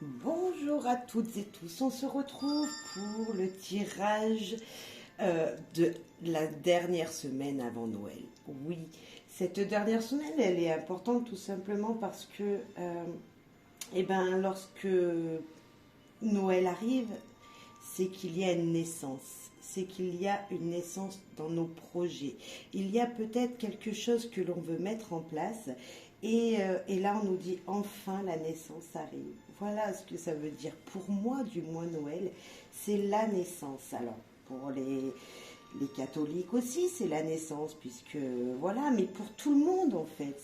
Bonjour à toutes et tous, on se retrouve pour le tirage de la dernière semaine avant Noël. Oui, cette dernière semaine, elle est importante tout simplement parce que, lorsque Noël arrive, c'est qu'il y a une naissance. C'est qu'il y a une naissance dans nos projets. Il y a peut-être quelque chose que l'on veut mettre en place et là on nous dit enfin la naissance arrive. Voilà ce que ça veut dire. Pour moi, du moins Noël, c'est la naissance. Alors pour les catholiques aussi, c'est la naissance, puisque voilà, mais pour tout le monde en fait,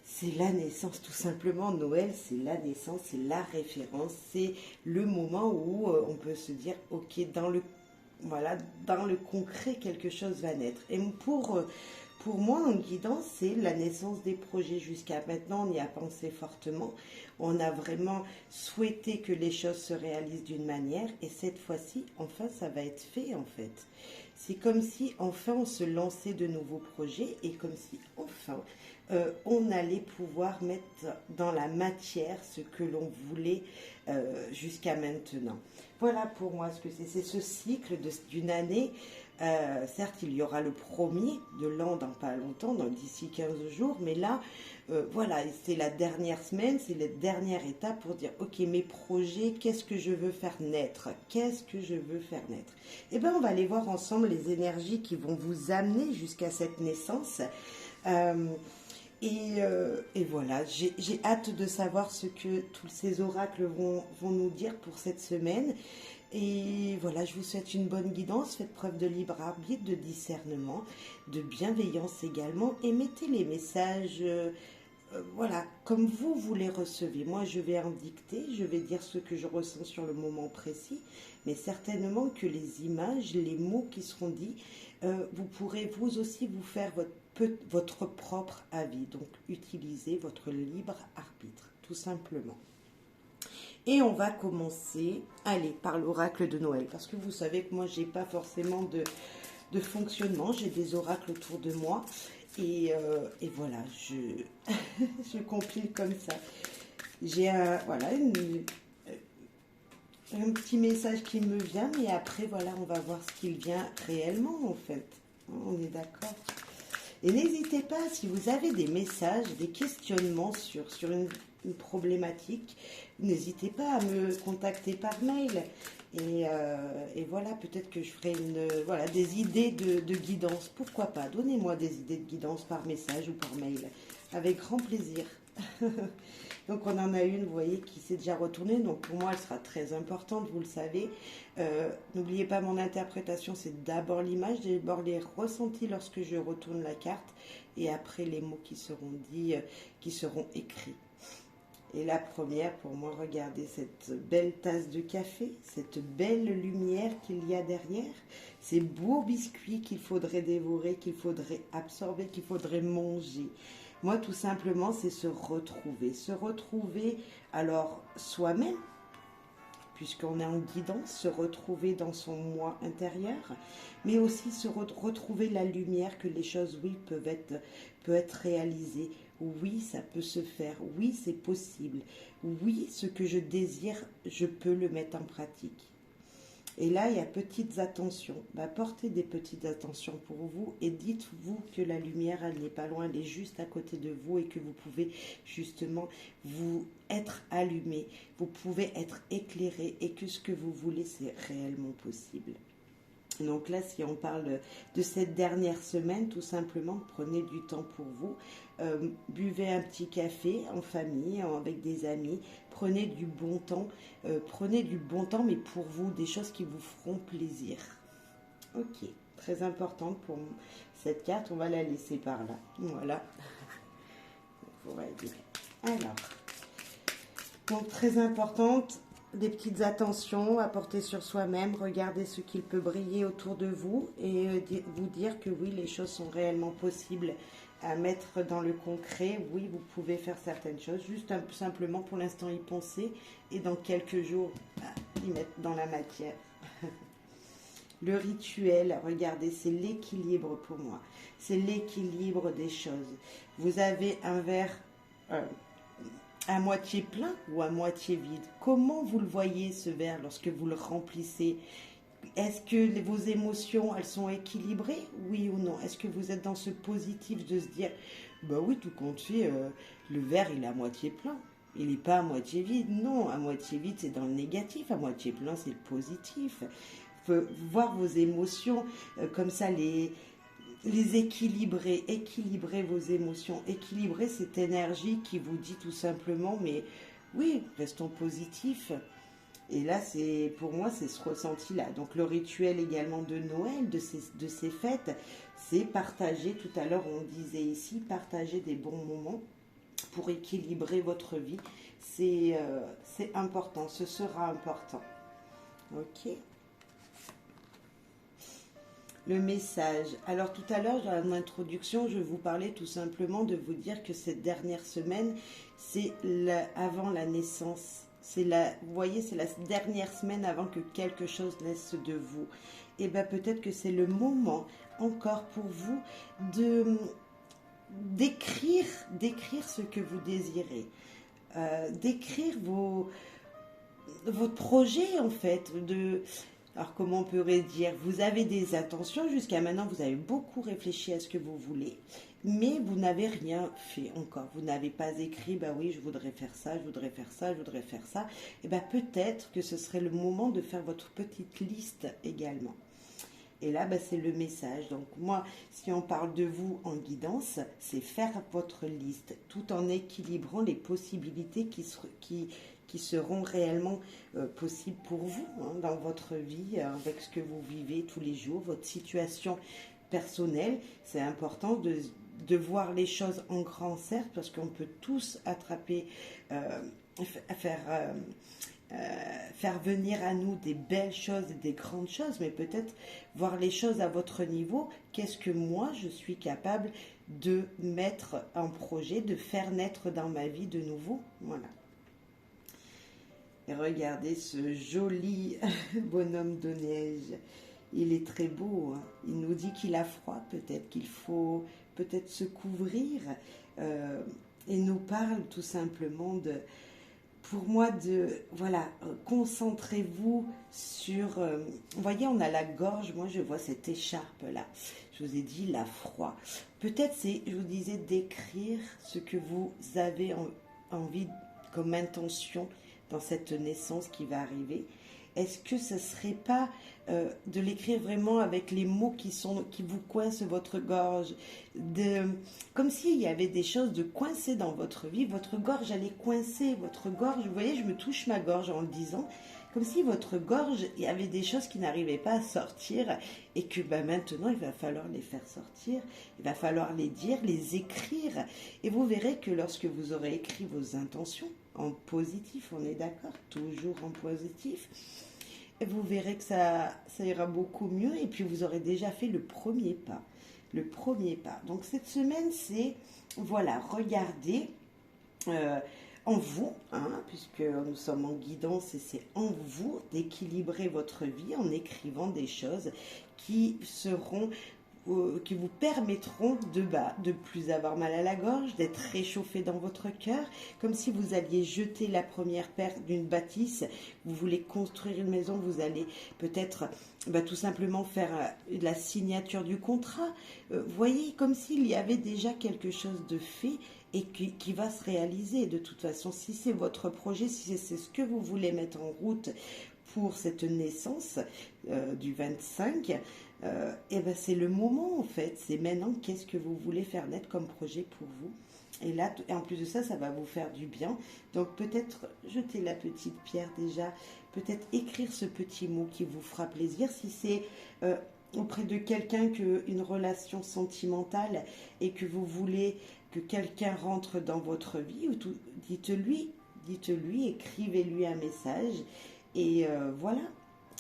c'est la naissance tout simplement. Noël, c'est la naissance, c'est la référence, c'est le moment où on peut se dire, ok, voilà, dans le concret, quelque chose va naître. Et pour moi, en guidance, c'est la naissance des projets. Jusqu'à maintenant, on y a pensé fortement. On a vraiment souhaité que les choses se réalisent d'une manière. Et cette fois-ci, enfin, ça va être fait, en fait. C'est comme si, enfin, on se lançait de nouveaux projets et comme si, enfin, on allait pouvoir mettre dans la matière ce que l'on voulait jusqu'à maintenant. Voilà pour moi ce que c'est. C'est ce cycle d'une année. Certes, il y aura le premier de l'an dans pas longtemps, d'ici 15 jours, mais là, voilà, c'est la dernière semaine, c'est la dernière étape pour dire, ok, mes projets, qu'est-ce que je veux faire naître? Qu'est-ce que je veux faire naître? Eh bien, on va aller voir ensemble les énergies qui vont vous amener jusqu'à cette naissance. Euh, et voilà, j'ai hâte de savoir ce que tous ces oracles vont nous dire pour cette semaine. Et voilà, je vous souhaite une bonne guidance, faites preuve de libre arbitre, de discernement, de bienveillance également, et mettez les messages, voilà, comme vous les recevez. Moi, je vais en dicter, je vais dire ce que je ressens sur le moment précis, mais certainement que les images, les mots qui seront dits, vous pourrez vous aussi vous faire votre propre avis. Donc, utilisez votre libre arbitre, tout simplement. Et on va commencer, allez, par l'oracle de Noël. Parce que vous savez que moi, j'ai pas forcément de fonctionnement. J'ai des oracles autour de moi. Et voilà, je compile comme ça. J'ai un petit message qui me vient. Mais après, voilà, on va voir ce qu'il vient réellement, en fait. On est d'accord. Et n'hésitez pas, si vous avez des messages, des questionnements sur une problématique, n'hésitez pas à me contacter par mail. Et voilà, peut-être que je ferai voilà, des idées de guidance. Pourquoi pas? Donnez-moi des idées de guidance par message ou par mail. Avec grand plaisir. Donc on en a une, vous voyez, qui s'est déjà retournée. Donc pour moi, elle sera très importante, vous le savez. N'oubliez pas, mon interprétation, c'est d'abord l'image, d'abord les ressentis lorsque je retourne la carte, et après les mots qui seront dits, qui seront écrits. Et la première, pour moi, regardez cette belle tasse de café, cette belle lumière qu'il y a derrière, ces beaux biscuits qu'il faudrait dévorer, qu'il faudrait absorber, qu'il faudrait manger. Moi, tout simplement, c'est se retrouver. Se retrouver, alors, soi-même, puisqu'on est en guidance, se retrouver dans son moi intérieur, mais aussi retrouver la lumière que les choses, oui, peuvent être réalisées. Oui, ça peut se faire. Oui, c'est possible. Oui, ce que je désire, je peux le mettre en pratique. Et là, il y a petites attentions. Portez des petites attentions pour vous et dites-vous que la lumière, elle n'est pas loin, elle est juste à côté de vous et que vous pouvez justement vous être allumé, vous pouvez être éclairé et que ce que vous voulez, c'est réellement possible. Donc là, si on parle de cette dernière semaine, tout simplement, prenez du temps pour vous. Buvez un petit café en famille, avec des amis. Prenez du bon temps. Prenez du bon temps, mais pour vous, des choses qui vous feront plaisir. Ok, très importante pour cette carte. On va la laisser par là. Voilà. Alors, donc très importante. Des petites attentions à porter sur soi-même, regardez ce qu'il peut briller autour de vous et vous dire que oui, les choses sont réellement possibles à mettre dans le concret. Oui, vous pouvez faire certaines choses, juste simplement pour l'instant y penser et dans quelques jours y mettre dans la matière. Le rituel, regardez, c'est l'équilibre pour moi. C'est l'équilibre des choses. Vous avez un verre à moitié plein ou à moitié vide? Comment vous le voyez ce verre lorsque vous le remplissez? Est-ce que vos émotions, elles sont équilibrées, oui ou non? Est-ce que vous êtes dans ce positif de se dire, bah oui, tout compte fait, le verre, il est à moitié plein. Il n'est pas à moitié vide. Non, à moitié vide, c'est dans le négatif. À moitié plein, c'est le positif. Faut voir vos émotions comme ça, les équilibrer, équilibrer vos émotions, équilibrer cette énergie qui vous dit tout simplement, mais oui, restons positifs. Et là, c'est pour moi, c'est ce ressenti-là. Donc le rituel également de Noël, de ces fêtes, c'est partager, tout à l'heure on disait ici, partager des bons moments pour équilibrer votre vie. C'est important, ce sera important. Ok. Le message. Alors tout à l'heure, dans l'introduction, je vous parlais tout simplement de vous dire que cette dernière semaine, c'est avant la naissance. Vous voyez, c'est la dernière semaine avant que quelque chose naisse de vous. Et bien peut-être que c'est le moment encore pour vous de d'écrire ce que vous désirez, d'écrire votre projet en fait, alors comment on pourrait dire, vous avez des intentions, jusqu'à maintenant vous avez beaucoup réfléchi à ce que vous voulez, mais vous n'avez rien fait encore, vous n'avez pas écrit, bah oui je voudrais faire ça, je voudrais faire ça, je voudrais faire ça, et bien peut-être que ce serait le moment de faire votre petite liste également. Et là, bah, c'est le message. Donc moi, si on parle de vous en guidance, c'est faire votre liste, tout en équilibrant les possibilités qui seront réellement possibles pour vous hein, dans votre vie, avec ce que vous vivez tous les jours, votre situation personnelle. C'est important de voir les choses en grand, certes, parce qu'on peut tous attraper, faire venir à nous des belles choses et des grandes choses, mais peut-être voir les choses à votre niveau. Qu'est-ce que moi je suis capable de mettre en projet, de faire naître dans ma vie de nouveau? Voilà. Et regardez ce joli bonhomme de neige. Il est très beau. Hein. Il nous dit qu'il a froid, peut-être qu'il faut peut-être se couvrir. Il nous parle tout simplement pour moi, voilà, concentrez-vous sur, vous voyez, on a la gorge, moi je vois cette écharpe-là, je vous ai dit, la froid. Peut-être je vous disais, d'écrire ce que vous avez envie comme intention dans cette naissance qui va arriver. Est-ce que ce ne serait pas de l'écrire vraiment avec les mots qui vous coincent votre gorge, comme s'il y avait des choses de coincées dans votre vie, votre gorge elle est coincée, votre gorge, vous voyez, je me touche ma gorge en le disant, comme si votre gorge, il y avait des choses qui n'arrivaient pas à sortir et que maintenant il va falloir les faire sortir, il va falloir les dire, les écrire. Et vous verrez que lorsque vous aurez écrit vos intentions, en positif, on est d'accord, toujours en positif, et vous verrez que ça ira beaucoup mieux et puis vous aurez déjà fait le premier pas. Le premier pas. Donc cette semaine, c'est, voilà, regardez en vous, hein, puisque nous sommes en guidance et c'est en vous d'équilibrer votre vie en écrivant des choses qui vous permettront de plus avoir mal à la gorge, d'être réchauffé dans votre cœur, comme si vous alliez jeter la première pierre d'une bâtisse, vous voulez construire une maison, vous allez peut-être tout simplement faire la signature du contrat. Vous voyez, comme s'il y avait déjà quelque chose de fait et qui va se réaliser. De toute façon, si c'est votre projet, si c'est ce que vous voulez mettre en route pour cette naissance du 25, et ben c'est le moment en fait, c'est maintenant qu'est-ce que vous voulez faire naître comme projet pour vous. Et là, en plus de ça, ça va vous faire du bien. Donc peut-être jeter la petite pierre déjà, peut-être écrire ce petit mot qui vous fera plaisir. Si c'est auprès de quelqu'un une relation sentimentale et que vous voulez que quelqu'un rentre dans votre vie, dites-lui, écrivez-lui un message et voilà.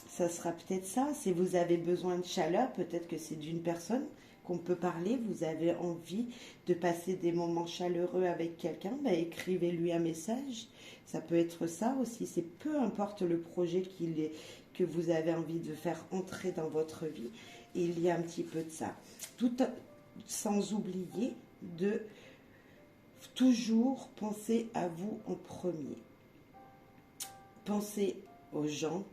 Ça sera peut-être ça. Si vous avez besoin de chaleur, peut-être que c'est d'une personne qu'on peut parler. Vous avez envie de passer des moments chaleureux avec quelqu'un, écrivez-lui un message. Ça peut être ça aussi. C'est peu importe le projet que vous avez envie de faire entrer dans votre vie. Et il y a un petit peu de ça. Tout sans oublier de Toujours pensez à vous en premier. Pensez aux gens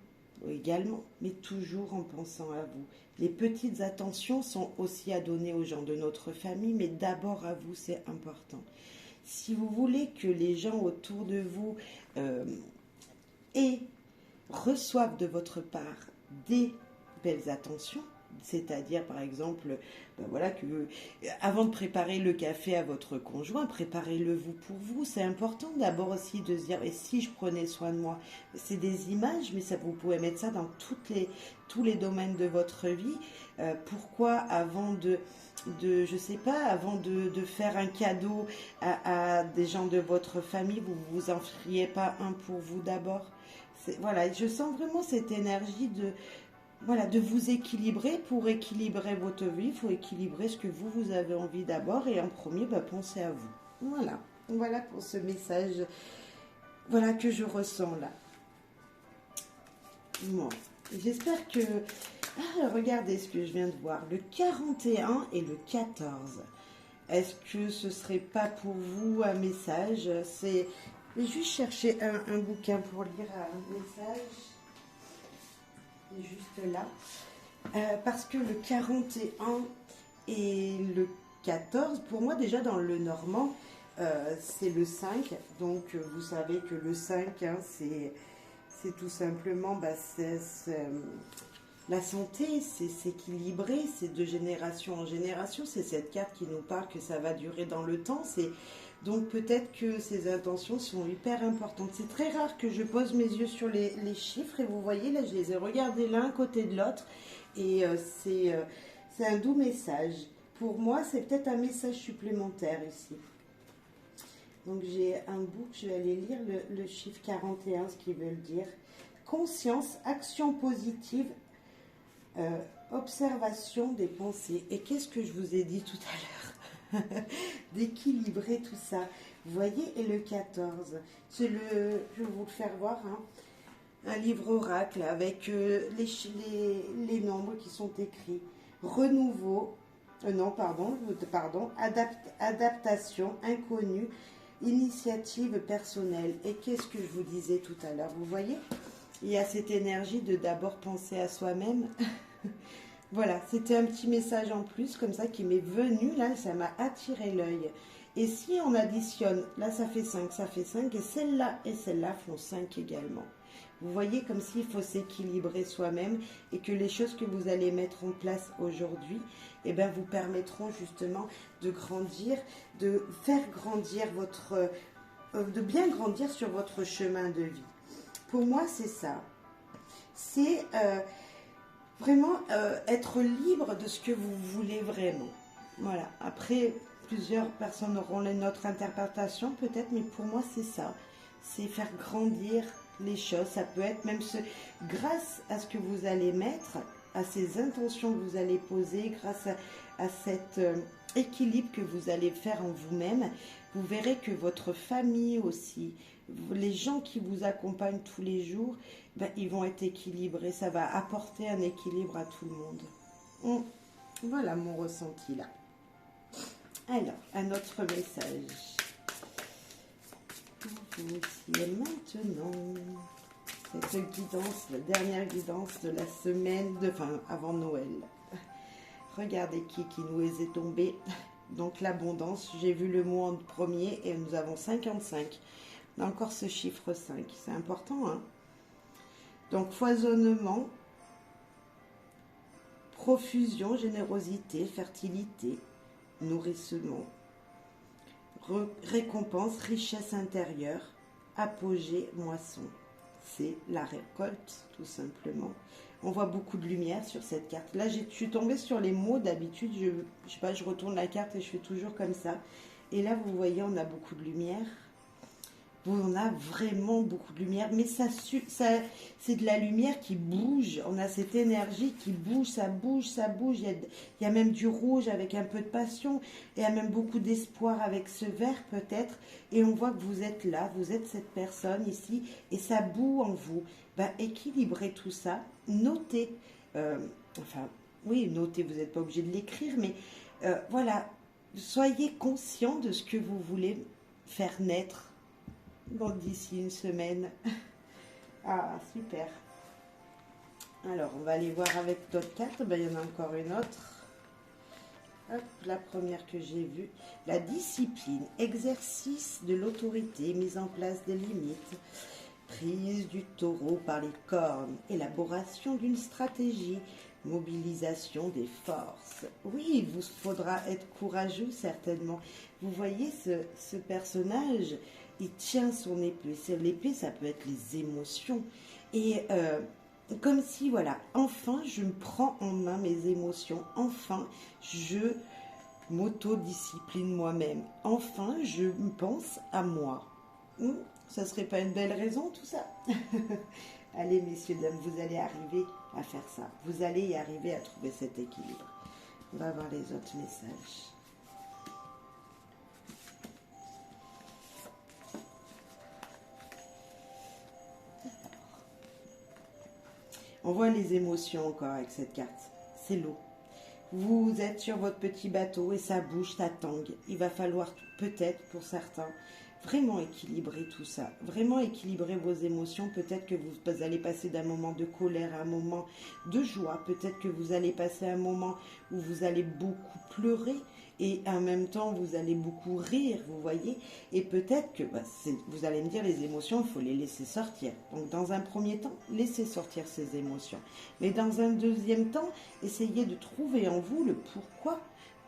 également, mais toujours en pensant à vous. Les petites attentions sont aussi à donner aux gens de notre famille, mais d'abord à vous, c'est important. Si vous voulez que les gens autour de vous aient, reçoivent de votre part des belles attentions, c'est-à-dire par exemple, ben voilà que avant de préparer le café à votre conjoint, préparez-le vous pour vous. C'est important d'abord aussi de se dire, et si je prenais soin de moi, c'est des images, mais ça vous pouvez mettre ça dans tous les domaines de votre vie. Pourquoi avant je sais pas, avant de faire un cadeau à des gens de votre famille, vous vous en feriez pas un pour vous d'abord? Voilà, je sens vraiment cette énergie voilà, de vous équilibrer. Pour équilibrer votre vie, il faut équilibrer ce que vous avez envie d'abord. Et en premier, bah, pensez à vous. Voilà. Voilà pour ce message, voilà, que je ressens là. Bon. J'espère que... Ah, regardez ce que je viens de voir. Le 41 et le 14. Est-ce que ce serait pas pour vous un message? C'est... Je vais juste chercher un bouquin pour lire un message. Juste là, parce que le 41 et le 14, pour moi déjà dans le normand, c'est le 5, donc vous savez que le 5, hein, c'est tout simplement la santé, c'est s'équilibrer, c'est de génération en génération, c'est cette carte qui nous parle que ça va durer dans le temps, donc peut-être que ces intentions sont hyper importantes. C'est très rare que je pose mes yeux sur les chiffres et vous voyez là je les ai regardés l'un à côté de l'autre et c'est un doux message. Pour moi c'est peut-être un message supplémentaire ici. Donc j'ai un bout, je vais aller lire le chiffre 41, ce qu'ils veulent dire. Conscience, action positive, observation des pensées. Et qu'est-ce que je vous ai dit tout à l'heure? D'équilibrer tout ça. Vous voyez, et le 14, je vais vous le faire voir, hein, un livre oracle avec les nombres qui sont écrits. Renouveau, adaptation, inconnu, initiative personnelle. Et qu'est-ce que je vous disais tout à l'heure? Vous voyez, il y a cette énergie de d'abord penser à soi-même. Voilà, c'était un petit message en plus comme ça qui m'est venu, là, ça m'a attiré l'œil. Et si on additionne, là ça fait 5, et celle-là font 5 également. Vous voyez comme s'il faut s'équilibrer soi-même et que les choses que vous allez mettre en place aujourd'hui, eh ben, vous permettront justement de grandir, de faire grandir de bien grandir sur votre chemin de vie. Pour moi, c'est ça. C'est... vraiment être libre de ce que vous voulez vraiment. Voilà. Après, plusieurs personnes auront notre interprétation peut-être, mais pour moi c'est ça. C'est faire grandir les choses. Ça peut être même grâce à ce que vous allez mettre, à ces intentions que vous allez poser, grâce à cet équilibre que vous allez faire en vous-même, vous verrez que votre famille aussi, les gens qui vous accompagnent tous les jours, ben, ils vont être équilibrés. Ça va apporter un équilibre à tout le monde. Voilà mon ressenti là. Alors, un autre message. Ici et maintenant, cette guidance, la dernière guidance de la semaine, avant Noël. Regardez qui nous est tombé. Donc l'abondance, j'ai vu le mot en premier et nous avons 55. Encore ce chiffre 5, c'est important, hein. Donc foisonnement, profusion, générosité, fertilité, nourrissement, récompense, richesse intérieure, apogée, moisson. C'est la récolte, tout simplement. On voit beaucoup de lumière sur cette carte. Là, je suis tombée sur les mots. D'habitude, je sais pas, je retourne la carte et je fais toujours comme ça. Et là, vous voyez, on a beaucoup de lumière. On a vraiment beaucoup de lumière, mais c'est de la lumière qui bouge. On a cette énergie qui bouge, ça bouge, ça bouge. Il y a même du rouge avec un peu de passion. Il y a même beaucoup d'espoir avec ce vert peut-être. Et on voit que vous êtes là, vous êtes cette personne ici, et ça boue en vous. Ben, équilibrez tout ça, notez. Notez, vous n'êtes pas obligé de l'écrire, mais voilà, soyez conscient de ce que vous voulez faire naître d'ici une semaine. Ah, super. Alors, on va aller voir avec d'autres cartes. Ben, il y en a encore une autre. Hop, la première que j'ai vue. La discipline, exercice de l'autorité, mise en place des limites, prise du taureau par les cornes, élaboration d'une stratégie, mobilisation des forces. Oui, il vous faudra être courageux certainement. Vous voyez ce personnage, il tient son épée. L'épée, ça peut être les émotions. Et comme si, voilà, enfin, je me prends en main mes émotions. Enfin, je m'autodiscipline moi-même. Enfin, je pense à moi. Ça serait pas une belle raison, tout ça? Allez, messieurs, dames, vous allez arriver à faire ça. Vous allez y arriver à trouver cet équilibre. On va voir les autres messages. On voit les émotions encore avec cette carte. C'est l'eau. Vous êtes sur votre petit bateau et ça bouge, ça tangue. Il va falloir peut-être pour certains vraiment équilibrer tout ça. Vraiment équilibrer vos émotions. Peut-être que vous allez passer d'un moment de colère à un moment de joie. Peut-être que vous allez passer un moment où vous allez beaucoup pleurer. Et en même temps, vous allez beaucoup rire, vous voyez. Et peut-être que, vous allez me dire, les émotions, il faut les laisser sortir. Donc, dans un premier temps, laissez sortir ces émotions. Mais dans un deuxième temps, essayez de trouver en vous le pourquoi.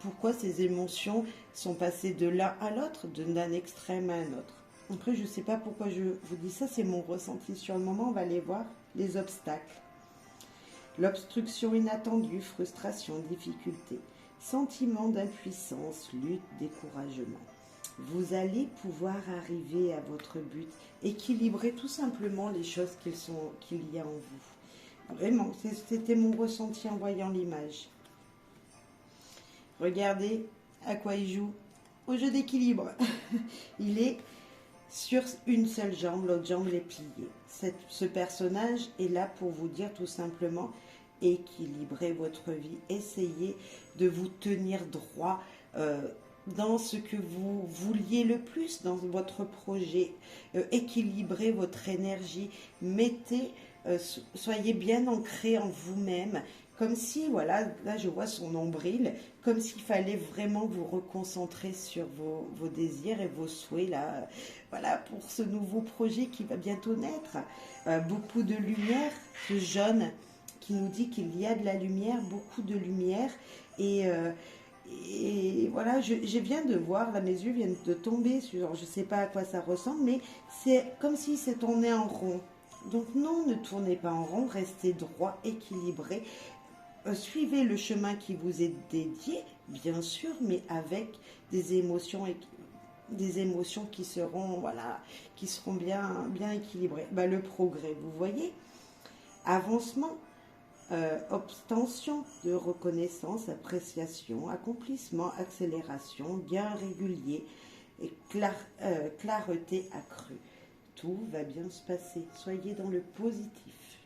Pourquoi ces émotions sont passées de l'un à l'autre, d'un extrême à un autre. Après, je ne sais pas pourquoi je vous dis ça, c'est mon ressenti sur le moment. On va aller voir les obstacles. L'obstruction inattendue, frustration, difficulté. Sentiment d'impuissance, lutte, découragement. Vous allez pouvoir arriver à votre but, équilibrer tout simplement les choses qu'il y a en vous. Vraiment, c'était mon ressenti en voyant l'image. Regardez à quoi il joue. Au jeu d'équilibre. Il est sur une seule jambe, l'autre jambe est pliée. Ce personnage est là pour vous dire tout simplement: équilibrez votre vie, essayez de vous tenir droit dans ce que vous vouliez le plus dans votre projet, équilibrez votre énergie, soyez bien ancré en vous-même, comme si, voilà, là je vois son nombril, comme s'il fallait vraiment vous reconcentrer sur vos désirs et vos souhaits, là, voilà, pour ce nouveau projet qui va bientôt naître. Beaucoup de lumière, ce jaune qui nous dit qu'il y a de la lumière, beaucoup de lumière, et voilà, je viens de voir, là mes yeux viennent de tomber sur, je ne sais pas à quoi ça ressemble, mais c'est comme si c'est tourné en rond. Donc non, ne tournez pas en rond, restez droit, équilibré, suivez le chemin qui vous est dédié, bien sûr, mais avec des émotions qui seront, voilà, qui seront bien équilibrées. Le progrès, vous voyez, avancement, obtention de reconnaissance, appréciation, accomplissement, accélération, gain régulier et clarté accrue. Tout va bien se passer. Soyez dans le positif.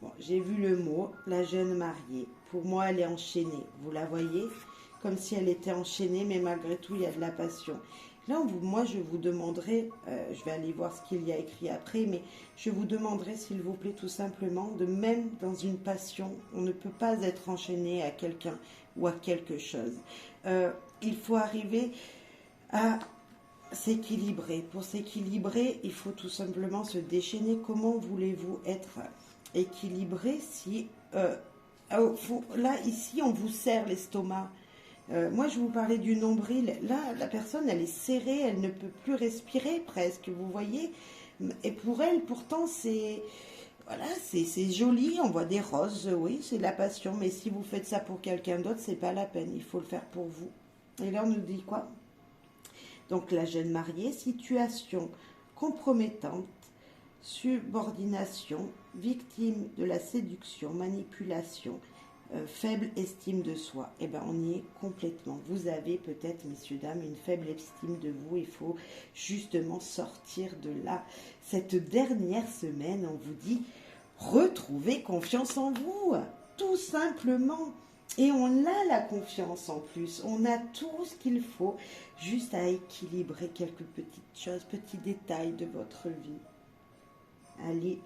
Bon, j'ai vu le mot, la jeune mariée. Pour moi, elle est enchaînée. Vous la voyez? Comme si elle était enchaînée, mais malgré tout, il y a de la passion. Là, moi, je vous demanderai, je vais aller voir ce qu'il y a écrit après, mais je vous demanderai, s'il vous plaît, tout simplement, de même dans une passion, on ne peut pas être enchaîné à quelqu'un ou à quelque chose. Il faut arriver à s'équilibrer. Pour s'équilibrer, il faut tout simplement se déchaîner. Comment voulez-vous être équilibré si, là, ici, on vous serre l'estomac? Moi, je vous parlais du nombril. Là, la personne, elle est serrée, elle ne peut plus respirer presque, vous voyez. Et pour elle, pourtant, c'est joli. On voit des roses, oui, c'est de la passion. Mais si vous faites ça pour quelqu'un d'autre, c'est pas la peine. Il faut le faire pour vous. Et là, on nous dit quoi? Donc, la jeune mariée, situation compromettante, subordination, victime de la séduction, manipulation, faible estime de soi. Eh bien, on y est complètement. Vous avez peut-être, messieurs, dames, une faible estime de vous. Il faut justement sortir de là. Cette dernière semaine, on vous dit, retrouvez confiance en vous. Tout simplement. Et on a la confiance en plus, on a tout ce qu'il faut juste à équilibrer quelques petites choses, petits détails de votre vie. Allez,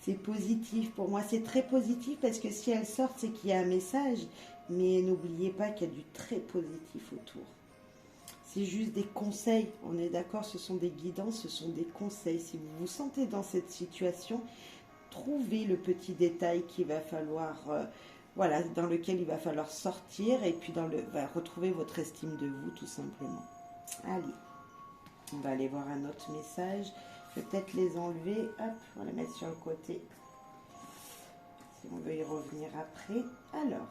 c'est positif pour moi, c'est très positif parce que si elle sort, c'est qu'il y a un message, mais n'oubliez pas qu'il y a du très positif autour. C'est juste des conseils, on est d'accord, ce sont des guidances, ce sont des conseils. Si vous vous sentez dans cette situation, trouvez le petit détail qu'il va falloir, voilà, dans lequel il va falloir sortir et puis retrouver votre estime de vous tout simplement. Allez, on va aller voir un autre message. Je vais peut-être les enlever, hop, on va les mettre sur le côté. Si on veut y revenir après. Alors,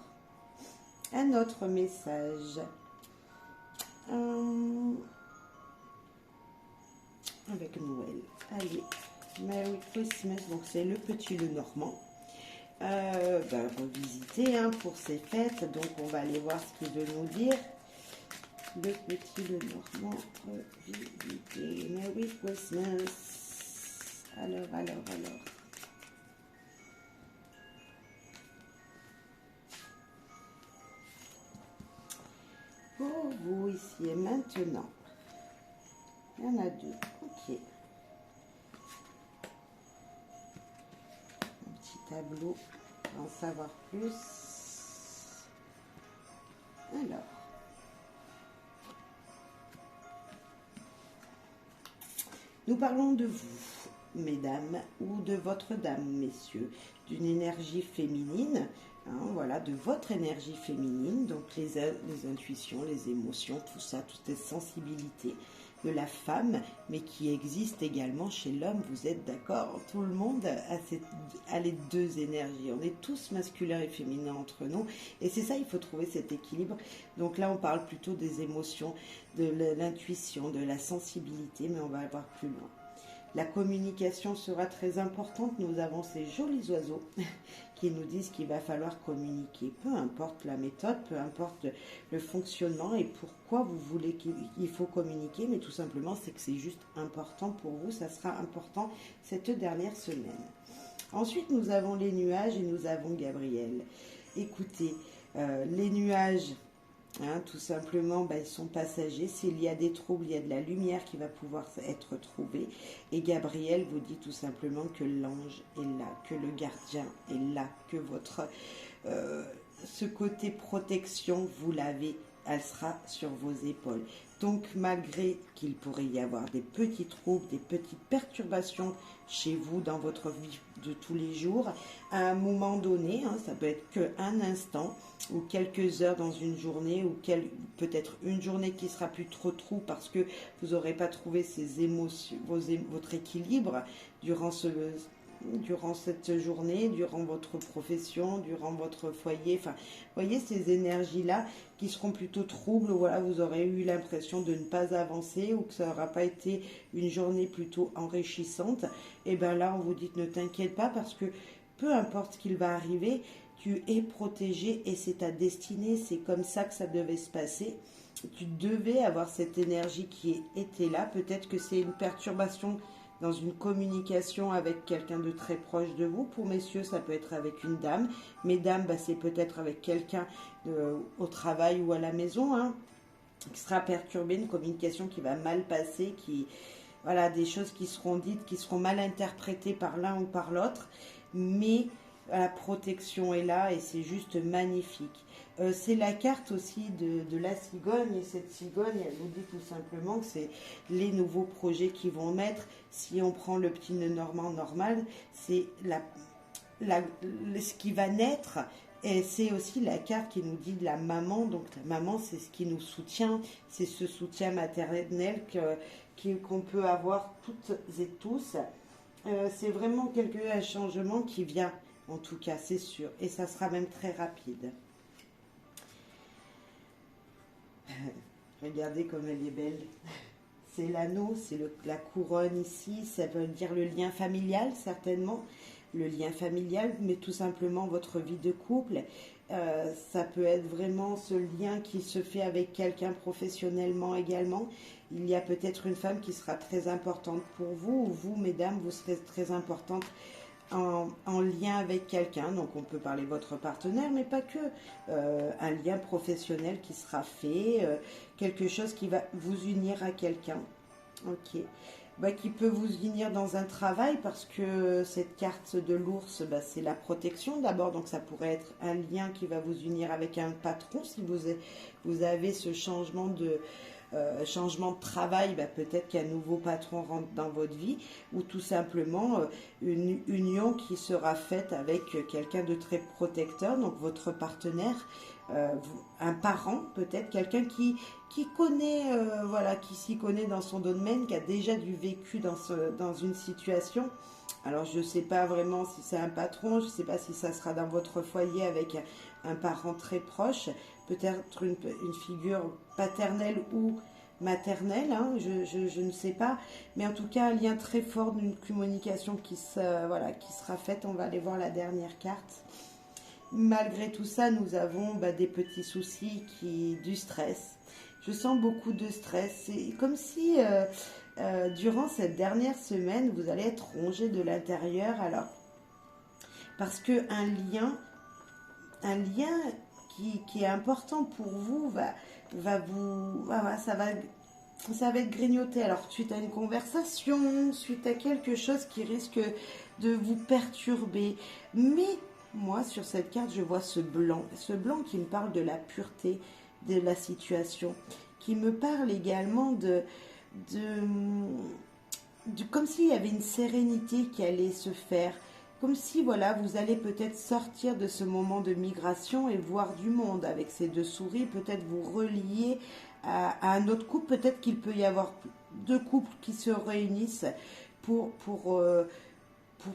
un autre message. Avec Noël. Allez, Merry Christmas. Donc c'est le petit le normand. Revisiter pour ces fêtes. Donc on va aller voir ce qu'il veut nous dire. Le petit le normand. Revisiter. Merry Christmas. Alors. Pour vous ici et maintenant. Il y en a deux. Ok. Un petit tableau pour en savoir plus. Alors. Nous parlons de vous, mesdames, ou de votre dame, messieurs, d'une énergie féminine, voilà, de votre énergie féminine, donc les intuitions, les émotions, tout ça, toutes les sensibilités de la femme, mais qui existe également chez l'homme, vous êtes d'accord? Tout le monde a les deux énergies, on est tous masculins et féminins entre nous, et c'est ça, il faut trouver cet équilibre. Donc là, on parle plutôt des émotions, de l'intuition, de la sensibilité, mais on va voir plus loin. La communication sera très importante. Nous avons ces jolis oiseaux qui nous disent qu'il va falloir communiquer. Peu importe la méthode, peu importe le fonctionnement et pourquoi vous voulez qu'il faut communiquer, mais tout simplement, c'est que c'est juste important pour vous. Ça sera important cette dernière semaine. Ensuite, nous avons les nuages et nous avons Gabriel. Écoutez, les nuages... tout simplement, ils sont passagers. S'il y a des troubles, il y a de la lumière qui va pouvoir être trouvée. Et Gabriel vous dit tout simplement que l'ange est là, que le gardien est là, que ce côté protection, vous l'avez, elle sera sur vos épaules. Donc, malgré qu'il pourrait y avoir des petits troubles, des petites perturbations chez vous dans votre vie de tous les jours, à un moment donné, ça peut être qu'un instant ou quelques heures dans une journée ou peut-être une journée qui sera plus trop parce que vous n'aurez pas trouvé ces émotions, votre équilibre durant cette journée, durant votre profession, durant votre foyer. Enfin, vous voyez ces énergies-là qui seront plutôt troubles. Voilà, vous aurez eu l'impression de ne pas avancer ou que ça n'aura pas été une journée plutôt enrichissante. Et bien là, on vous dit ne t'inquiète pas parce que peu importe ce qu'il va arriver, tu es protégé et c'est ta destinée. C'est comme ça que ça devait se passer. Tu devais avoir cette énergie qui était là. Peut-être que c'est une perturbation dans une communication avec quelqu'un de très proche de vous. Pour messieurs, ça peut être avec une dame. Mesdames, c'est peut-être avec quelqu'un au travail ou à la maison, qui sera perturbé, une communication qui va mal passer, voilà, des choses qui seront dites, qui seront mal interprétées par l'un ou par l'autre. Mais la protection est là et c'est juste magnifique. C'est la carte aussi de la cigogne, et cette cigogne, elle vous dit tout simplement que c'est les nouveaux projets qu'ils vont mettre. Si on prend le petit nœud normand normal, c'est ce qui va naître, et c'est aussi la carte qui nous dit de la maman. Donc la maman, c'est ce qui nous soutient, c'est ce soutien maternel qu'on peut avoir toutes et tous. C'est vraiment un changement qui vient, en tout cas, c'est sûr, et ça sera même très rapide. Regardez comme elle est belle. C'est l'anneau, c'est la couronne ici, ça veut dire le lien familial certainement, le lien familial, mais tout simplement votre vie de couple. Ça peut être vraiment ce lien qui se fait avec quelqu'un professionnellement également. Il y a peut-être une femme qui sera très importante pour vous, ou vous, mesdames, vous serez très importante en lien avec quelqu'un. Donc on peut parler de votre partenaire, mais pas que. Un lien professionnel qui sera fait, quelque chose qui va vous unir à quelqu'un. Ok. Bah, qui peut vous unir dans un travail parce que cette carte de l'ours, bah, c'est la protection d'abord. Donc ça pourrait être un lien qui va vous unir avec un patron si vous avez ce changement de travail, bah, peut-être qu'un nouveau patron rentre dans votre vie, ou tout simplement une union qui sera faite avec quelqu'un de très protecteur, donc votre partenaire, un parent peut-être, quelqu'un qui connaît, voilà, qui s'y connaît dans son domaine, qui a déjà du vécu dans une situation. Alors je ne sais pas vraiment si c'est un patron, je ne sais pas si ça sera dans votre foyer avec un parent très proche, peut-être une figure paternelle ou maternelle, hein, je ne sais pas, mais en tout cas un lien très fort d'une communication voilà, qui sera faite. On va aller voir la dernière carte. Malgré tout ça, nous avons des petits soucis, du stress. Je sens beaucoup de stress. C'est comme si durant cette dernière semaine, vous allez être rongé de l'intérieur. Alors, parce que un lien qui est important pour vous ça va être grignoté. Alors, suite à une conversation, suite à quelque chose qui risque de vous perturber. Mais moi, sur cette carte, je vois ce blanc qui me parle de la pureté de la situation, qui me parle également comme s'il y avait une sérénité qui allait se faire. Comme si, voilà, vous allez peut-être sortir de ce moment de migration et voir du monde avec ces deux souris, peut-être vous relier à un autre couple, peut-être qu'il peut y avoir deux couples qui se réunissent pour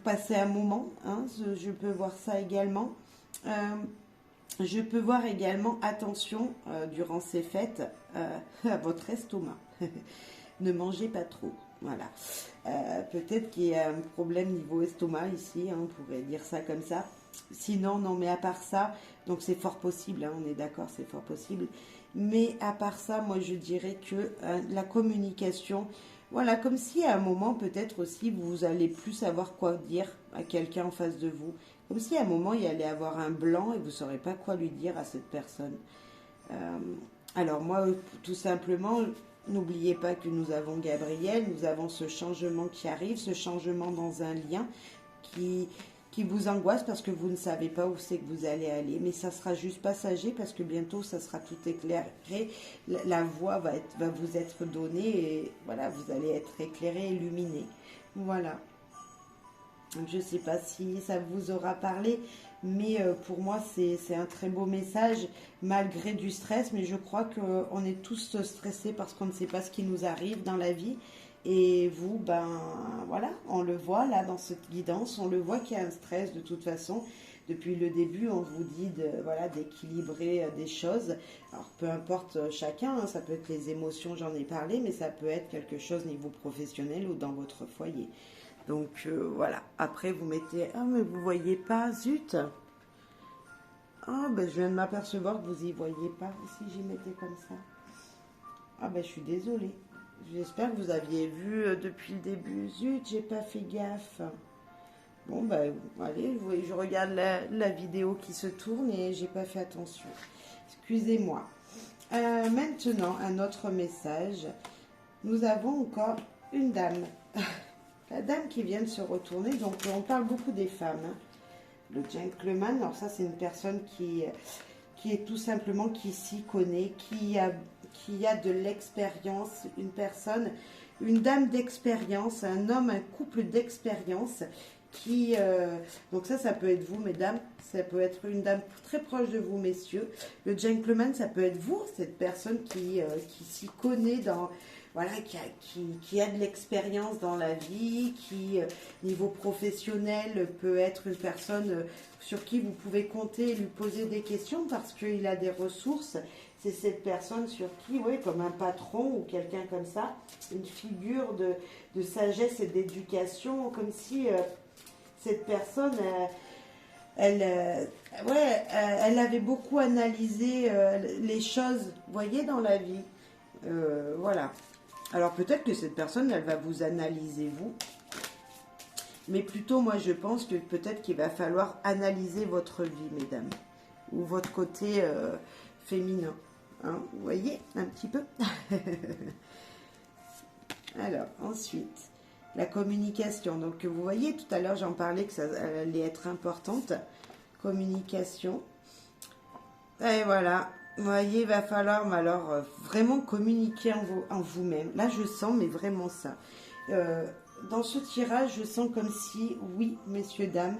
passer un moment, hein, je peux voir ça également. Je peux voir également, attention, durant ces fêtes, à votre estomac. Ne mangez pas trop. Voilà. Peut-être qu'il y a un problème niveau estomac ici, hein, on pourrait dire ça comme ça. Sinon, non, mais à part ça, donc c'est fort possible, hein, on est d'accord, c'est fort possible. Mais à part ça, moi je dirais que la communication, voilà, comme si à un moment, peut-être aussi, vous allez plus savoir quoi dire à quelqu'un en face de vous. Comme si à un moment, il allait avoir un blanc et vous ne saurez pas quoi lui dire à cette personne. Alors moi, tout simplement, n'oubliez pas que nous avons Gabriel, nous avons ce changement qui arrive, ce changement dans un lien qui vous angoisse parce que vous ne savez pas où c'est que vous allez aller. Mais ça sera juste passager parce que bientôt, ça sera tout éclairé. La voie va vous être donnée et voilà, vous allez être éclairé, illuminé. Voilà. Je ne sais pas si ça vous aura parlé, mais pour moi, c'est un très beau message, malgré du stress. Mais je crois qu'on est tous stressés parce qu'on ne sait pas ce qui nous arrive dans la vie. Et vous, ben voilà, on le voit là dans cette guidance, on le voit qu'il y a un stress de toute façon. Depuis le début, on vous dit d'équilibrer des choses. Alors, peu importe chacun, hein, ça peut être les émotions, j'en ai parlé, mais ça peut être quelque chose au niveau professionnel ou dans votre foyer. Donc voilà, après vous mettez, ah mais vous voyez pas, zut. Ah ben je viens de m'apercevoir que vous y voyez pas, si j'y mettais comme ça. Ah ben je suis désolée. J'espère que vous aviez vu depuis le début. Zut, j'ai pas fait gaffe. Bon ben allez, je regarde la vidéo qui se tourne et j'ai pas fait attention. Excusez-moi. Maintenant, un autre message. Nous avons encore une dame. La dame qui vient de se retourner, donc on parle beaucoup des femmes. Hein. Le gentleman, alors ça c'est une personne qui est tout simplement qui s'y connaît, qui a de l'expérience, une dame d'expérience, un homme, un couple d'expérience donc ça peut être vous mesdames, ça peut être une dame très proche de vous messieurs. Le gentleman, ça peut être vous, cette personne qui s'y connaît voilà, qui a de l'expérience dans la vie, niveau professionnel, peut être une personne sur qui vous pouvez compter et lui poser des questions parce qu'il a des ressources. C'est cette personne sur qui, oui, comme un patron ou quelqu'un comme ça, une figure de sagesse et d'éducation, comme si cette personne, elle avait beaucoup analysé les choses, vous voyez, dans la vie. Voilà. Alors peut-être que cette personne, elle va vous analyser, vous. Mais plutôt, moi, je pense que peut-être qu'il va falloir analyser votre vie, mesdames, ou votre côté féminin. Hein, vous voyez, un petit peu. Alors, ensuite, la communication. Donc, vous voyez, tout à l'heure, j'en parlais que ça allait être importante. Communication. Et voilà. Vous voyez, il va falloir, mais alors, vraiment communiquer en vous-même. Là, je sens, mais vraiment ça. Dans ce tirage, je sens comme si, oui, messieurs, dames,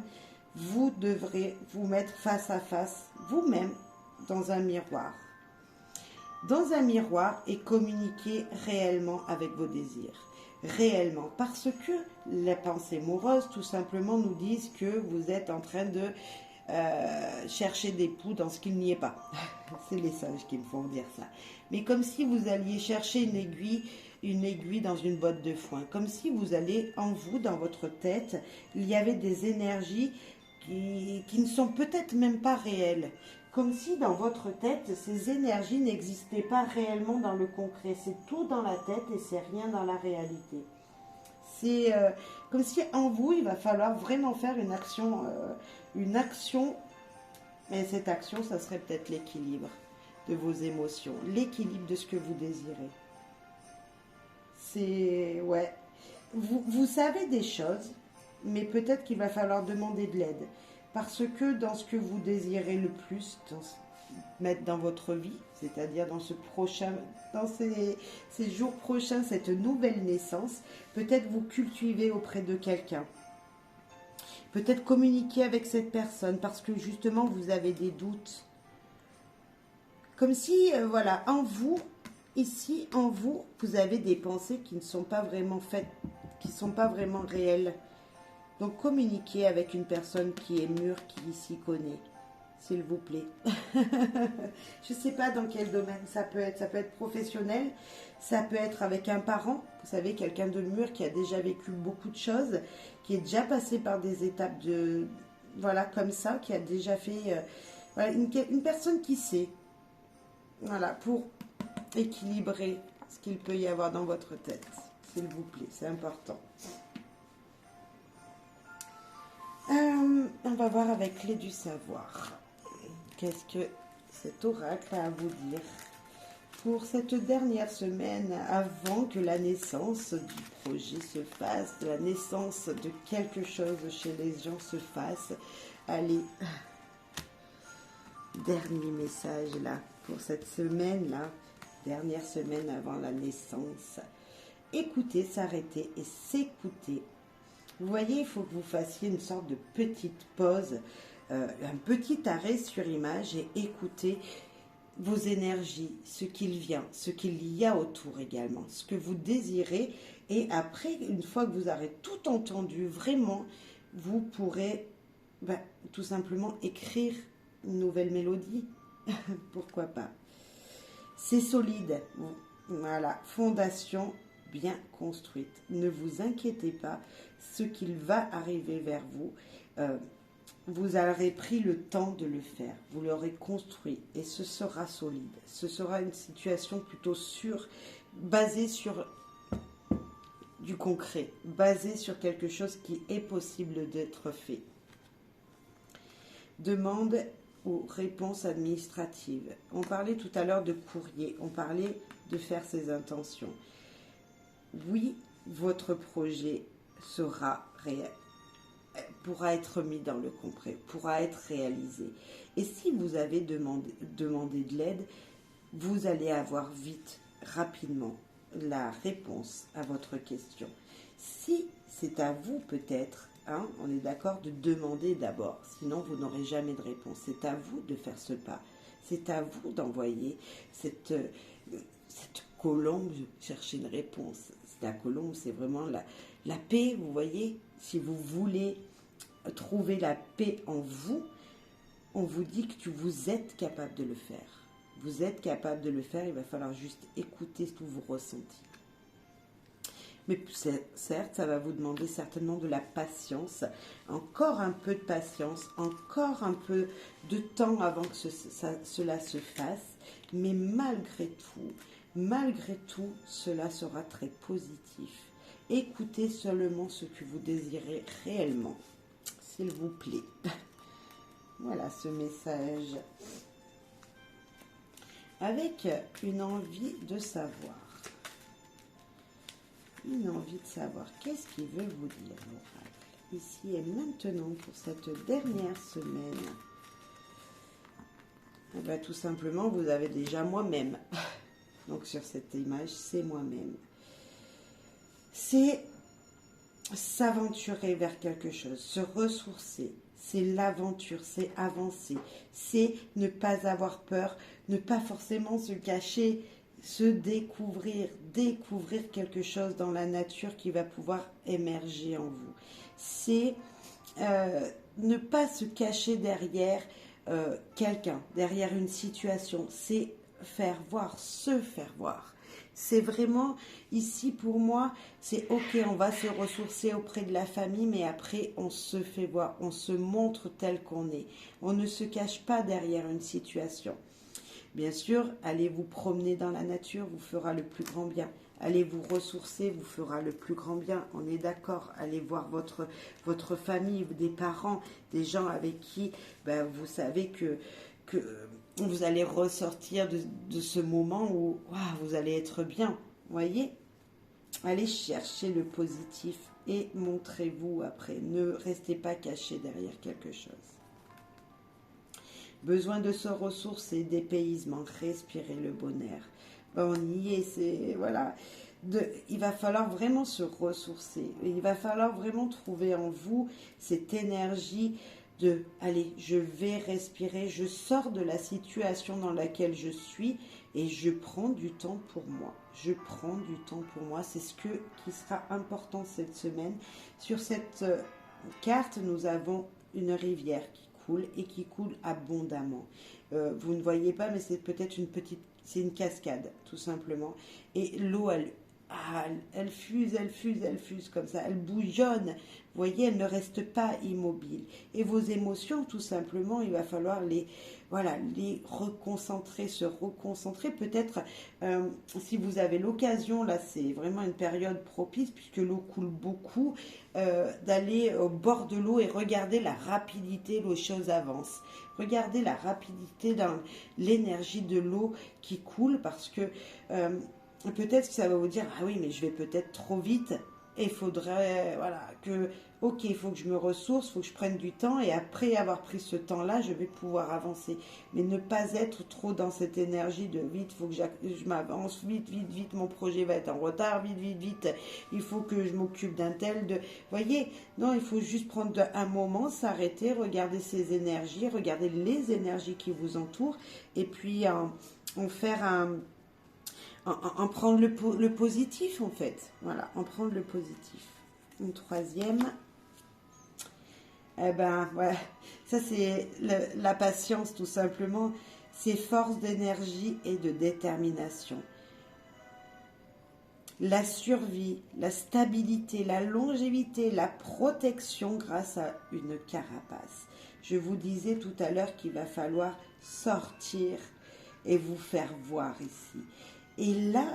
vous devrez vous mettre face à face, vous-même, dans un miroir. Dans un miroir et communiquer réellement avec vos désirs. Réellement. Parce que les pensées amoureuses, tout simplement, nous disent que vous êtes en train de chercher des poux dans ce qu'il n'y est pas. C'est les sages qui me font dire ça. Mais comme si vous alliez chercher une aiguille dans une botte de foin. Comme si vous allez en vous, dans votre tête, il y avait des énergies qui ne sont peut-être même pas réelles. Comme si dans votre tête, ces énergies n'existaient pas réellement dans le concret. C'est tout dans la tête et c'est rien dans la réalité. C'est comme si en vous, il va falloir vraiment faire une action, et cette action, ça serait peut-être l'équilibre de vos émotions, l'équilibre de ce que vous désirez. C'est, ouais, vous savez des choses, mais peut-être qu'il va falloir demander de l'aide. Parce que dans ce que vous désirez le plus, mettre dans votre vie, c'est-à-dire dans ces jours prochains, cette nouvelle naissance, peut-être vous cultivez auprès de quelqu'un. Peut-être communiquer avec cette personne parce que justement vous avez des doutes. Comme si, voilà, en vous, ici, en vous, vous avez des pensées qui ne sont pas vraiment faites, qui ne sont pas vraiment réelles. Donc communiquez avec une personne qui est mûre, qui s'y connaît, s'il vous plaît. Je ne sais pas dans quel domaine ça peut être professionnel, ça peut être avec un parent, vous savez, quelqu'un de mûr qui a déjà vécu beaucoup de choses, qui est déjà passé par des étapes de, voilà, comme ça, qui a déjà fait, voilà, une personne qui sait, voilà, pour équilibrer ce qu'il peut y avoir dans votre tête, s'il vous plaît, c'est important. On va voir avec clé du savoir. Qu'est-ce que cet oracle a à vous dire pour cette dernière semaine avant que la naissance du projet se fasse, la naissance de quelque chose chez les gens se fasse. Allez, dernier message là pour cette semaine-là, dernière semaine avant la naissance. Écoutez, s'arrêter et s'écouter. Vous voyez, il faut que vous fassiez une sorte de petite pause, un petit arrêt sur image et écoutez vos énergies, ce qu'il vient, ce qu'il y a autour également, ce que vous désirez. Et après, une fois que vous aurez tout entendu, vraiment, vous pourrez tout simplement écrire une nouvelle mélodie. Pourquoi pas? C'est solide. Voilà, fondation bien construite. Ne vous inquiétez pas, ce qu'il va arriver vers vous, vous aurez pris le temps de le faire, vous l'aurez construit et ce sera solide. Ce sera une situation plutôt sûre, basée sur du concret, basée sur quelque chose qui est possible d'être fait. Demande ou réponse administrative. On parlait tout à l'heure de courrier, on parlait de faire ses intentions. Oui, votre projet pourra être mis dans le concret, pourra être réalisé. Et si vous avez demandé de l'aide, vous allez avoir vite, rapidement, la réponse à votre question. Si c'est à vous peut-être, on est d'accord, de demander d'abord, sinon vous n'aurez jamais de réponse. C'est à vous de faire ce pas. C'est à vous d'envoyer cette colombe chercher une réponse. La colombe, c'est vraiment la paix, vous voyez. Si vous voulez trouver la paix en vous, on vous dit que vous êtes capable de le faire. Vous êtes capable de le faire, il va falloir juste écouter tous vos ressentis. Mais certes, ça va vous demander certainement de la patience, encore un peu de patience, encore un peu de temps avant que cela se fasse. Mais malgré tout, cela sera très positif. Écoutez seulement ce que vous désirez réellement, s'il vous plaît. Voilà ce message. Avec une envie de savoir. Une envie de savoir. Qu'est-ce qu'il veut vous dire, l'oracle, ici et maintenant, pour cette dernière semaine? Eh bien, tout simplement, vous avez déjà moi-même. Donc, sur cette image, c'est moi-même. C'est s'aventurer vers quelque chose, se ressourcer. C'est l'aventure, c'est avancer. C'est ne pas avoir peur, ne pas forcément se cacher, se découvrir quelque chose dans la nature qui va pouvoir émerger en vous. C'est ne pas se cacher derrière quelqu'un, derrière une situation. C'est faire voir, se faire voir. C'est vraiment, ici pour moi, c'est ok, on va se ressourcer auprès de la famille, mais après on se fait voir, on se montre tel qu'on est. On ne se cache pas derrière une situation. Bien sûr, allez vous promener dans la nature, vous fera le plus grand bien. Allez vous ressourcer, vous fera le plus grand bien. On est d'accord. Allez voir votre famille, des parents, des gens avec qui vous savez que vous allez ressortir de ce moment où vous allez être bien. Voyez? Allez chercher le positif et montrez-vous après. Ne restez pas caché derrière quelque chose. Besoin de se ressourcer, dépaysement, respirer le bon air. On y est, c'est voilà. Il va falloir vraiment se ressourcer. Il va falloir vraiment trouver en vous cette énergie de allez, je vais respirer, je sors de la situation dans laquelle je suis et je prends du temps pour moi. Je prends du temps pour moi. C'est ce qui sera important cette semaine. Sur cette carte, nous avons une rivière qui coule et qui coule abondamment. Vous ne voyez pas, mais c'est peut-être c'est une cascade, tout simplement. Et l'eau, elle fuse comme ça, elle bouillonne. Vous voyez, elle ne reste pas immobile. Et vos émotions, tout simplement, il va falloir les reconcentrer, se reconcentrer. Peut-être, si vous avez l'occasion, là, c'est vraiment une période propice, puisque l'eau coule beaucoup, d'aller au bord de l'eau et regarder la rapidité, les choses avancent. Regardez la rapidité dans l'énergie de l'eau qui coule, parce que peut-être que ça va vous dire, ah oui, mais je vais peut-être trop vite, et il faudrait, ok, il faut que je me ressource, il faut que je prenne du temps, et après avoir pris ce temps-là, je vais pouvoir avancer. Mais ne pas être trop dans cette énergie de vite, il faut que je m'avance, vite, mon projet va être en retard, vite, il faut que je m'occupe d'un tel, voyez, non, il faut juste prendre un moment, s'arrêter, regarder ces énergies, regarder les énergies qui vous entourent, et puis en faire en prendre le positif, en fait. Voilà, en prendre le positif. Une troisième. Voilà. Ça, c'est la patience, tout simplement. C'est force d'énergie et de détermination. La survie, la stabilité, la longévité, la protection grâce à une carapace. Je vous disais tout à l'heure qu'il va falloir sortir et vous faire voir ici. Et là,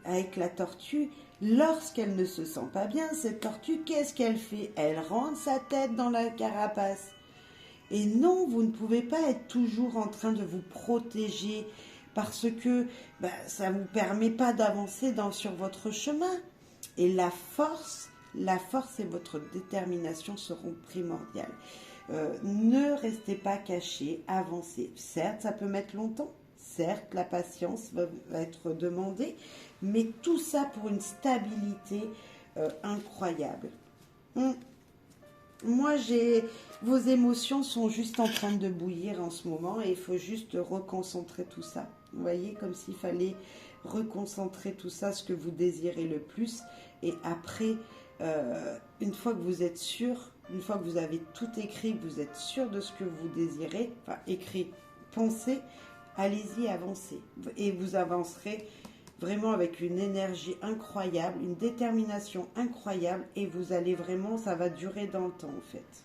avec la tortue, lorsqu'elle ne se sent pas bien, cette tortue, qu'est-ce qu'elle fait? Elle rentre sa tête dans la carapace. Et non, vous ne pouvez pas être toujours en train de vous protéger parce que ça ne vous permet pas d'avancer sur votre chemin. Et la force et votre détermination seront primordiales. Ne restez pas cachés, avancez. Certes, ça peut mettre longtemps. Certes, la patience va être demandée, mais tout ça pour une stabilité incroyable. Moi, vos émotions sont juste en train de bouillir en ce moment et il faut juste reconcentrer tout ça. Vous voyez, comme s'il fallait reconcentrer tout ça, ce que vous désirez le plus. Et après, une fois que vous êtes sûr, une fois que vous avez tout écrit, que vous êtes sûr de ce que vous désirez, enfin écrit, pensez, allez-y, avancez. Et vous avancerez vraiment avec une énergie incroyable, une détermination incroyable. Et vous allez vraiment, ça va durer dans le temps en fait.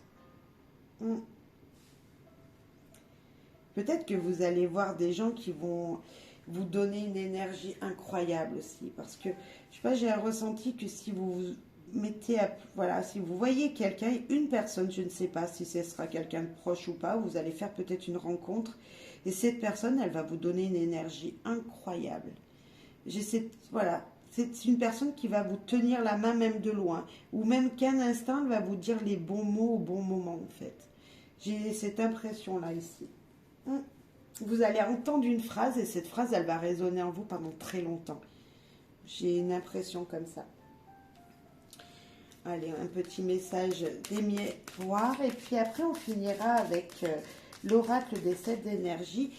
Peut-être que vous allez voir des gens qui vont vous donner une énergie incroyable aussi. Parce que, je sais pas, j'ai un ressenti que si vous mettez voilà, si vous voyez quelqu'un, une personne, je ne sais pas si ce sera quelqu'un de proche ou pas, vous allez faire peut-être une rencontre et cette personne, elle va vous donner une énergie incroyable. Voilà, c'est une personne qui va vous tenir la main même de loin ou même qu'un instant, elle va vous dire les bons mots au bon moment en fait. J'ai cette impression-là ici. Vous allez entendre une phrase et cette phrase, elle va résonner en vous pendant très longtemps. J'ai une impression comme ça. Allez, un petit message des miroirs. Et puis après, on finira avec l'oracle des 7 d'énergie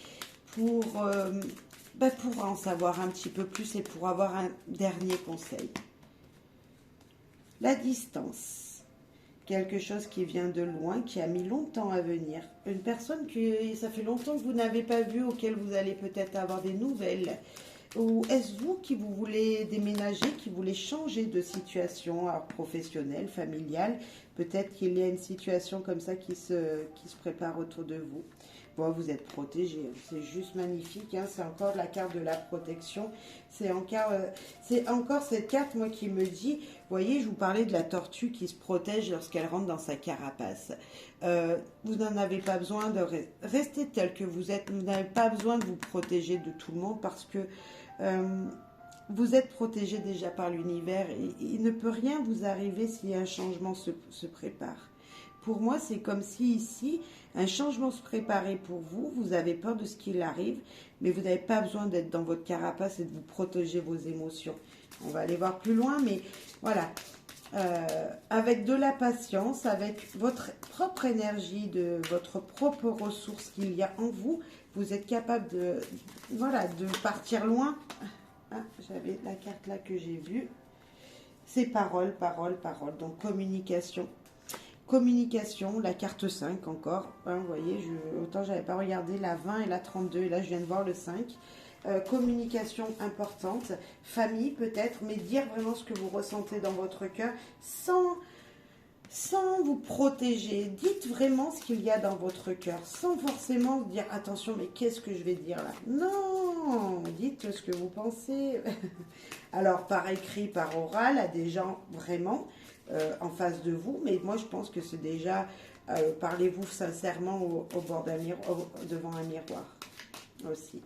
pour en savoir un petit peu plus et pour avoir un dernier conseil. La distance. Quelque chose qui vient de loin, qui a mis longtemps à venir. Une personne que ça fait longtemps que vous n'avez pas vue, auquel vous allez peut-être avoir des nouvelles. Ou est-ce vous qui vous voulez déménager, qui voulez changer de situation, alors professionnelle, familiale? Peut-être qu'il y a une situation comme ça qui se prépare autour de vous. Bon, vous êtes protégé, c'est juste magnifique, hein, c'est encore la carte de la protection. C'est encore cette carte, moi, qui me dit, vous voyez, je vous parlais de la tortue qui se protège lorsqu'elle rentre dans sa carapace. Vous n'en avez pas besoin de rester tel que vous êtes, vous n'avez pas besoin de vous protéger de tout le monde parce que vous êtes protégé déjà par l'univers et il ne peut rien vous arriver si un changement se prépare. Pour moi, c'est comme si ici, un changement se préparait pour vous, vous avez peur de ce qu'il arrive, mais vous n'avez pas besoin d'être dans votre carapace et de vous protéger vos émotions. On va aller voir plus loin, mais voilà. Avec de la patience, avec votre propre énergie, de votre propre ressource qu'il y a en vous, vous êtes capable de partir loin. Ah, j'avais la carte là que j'ai vue. C'est parole, parole, parole. Donc communication. Communication, la carte 5 encore. Hein, vous voyez, autant j'avais pas regardé la 20 et la 32. Et là, je viens de voir le 5. Communication importante. Famille peut-être, mais dire vraiment ce que vous ressentez dans votre cœur sans vous protéger. Dites vraiment ce qu'il y a dans votre cœur, sans forcément dire attention, mais qu'est-ce que je vais dire là? Non, dites ce que vous pensez. Alors, par écrit, par oral, à des gens vraiment en face de vous, mais moi je pense que c'est déjà, parlez-vous sincèrement au bord d'un miroir, devant un miroir aussi.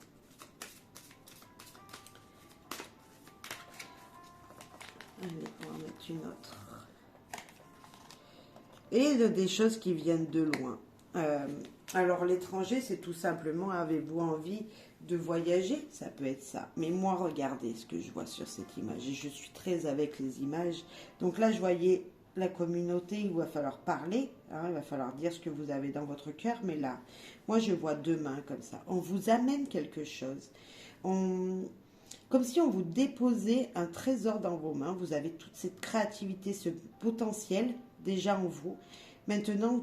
Allez, on va en mettre une autre. Et des choses qui viennent de loin. Alors l'étranger, c'est tout simplement, avez-vous envie de voyager? Ça peut être ça. Mais moi, regardez ce que je vois sur cette image. Et je suis très avec les images. Donc là, je voyais la communauté où il va falloir parler. Hein, il va falloir dire ce que vous avez dans votre cœur. Mais là, moi, je vois 2 mains comme ça. On vous amène quelque chose. Comme si on vous déposait un trésor dans vos mains. Vous avez toute cette créativité, ce potentiel déjà en vous. Maintenant,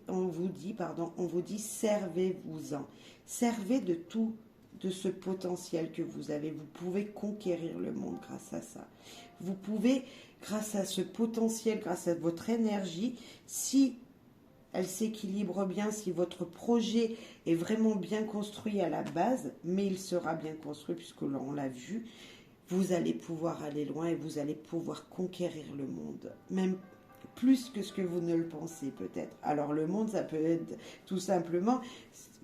on vous dit, servez-vous-en. Servez de tout, de ce potentiel que vous avez. Vous pouvez conquérir le monde grâce à ça. Vous pouvez, grâce à ce potentiel, grâce à votre énergie, si elle s'équilibre bien, si votre projet est vraiment bien construit à la base, mais il sera bien construit puisque on l'a vu, vous allez pouvoir aller loin et vous allez pouvoir conquérir le monde. Même plus que ce que vous ne le pensez peut-être. Alors le monde, ça peut être tout simplement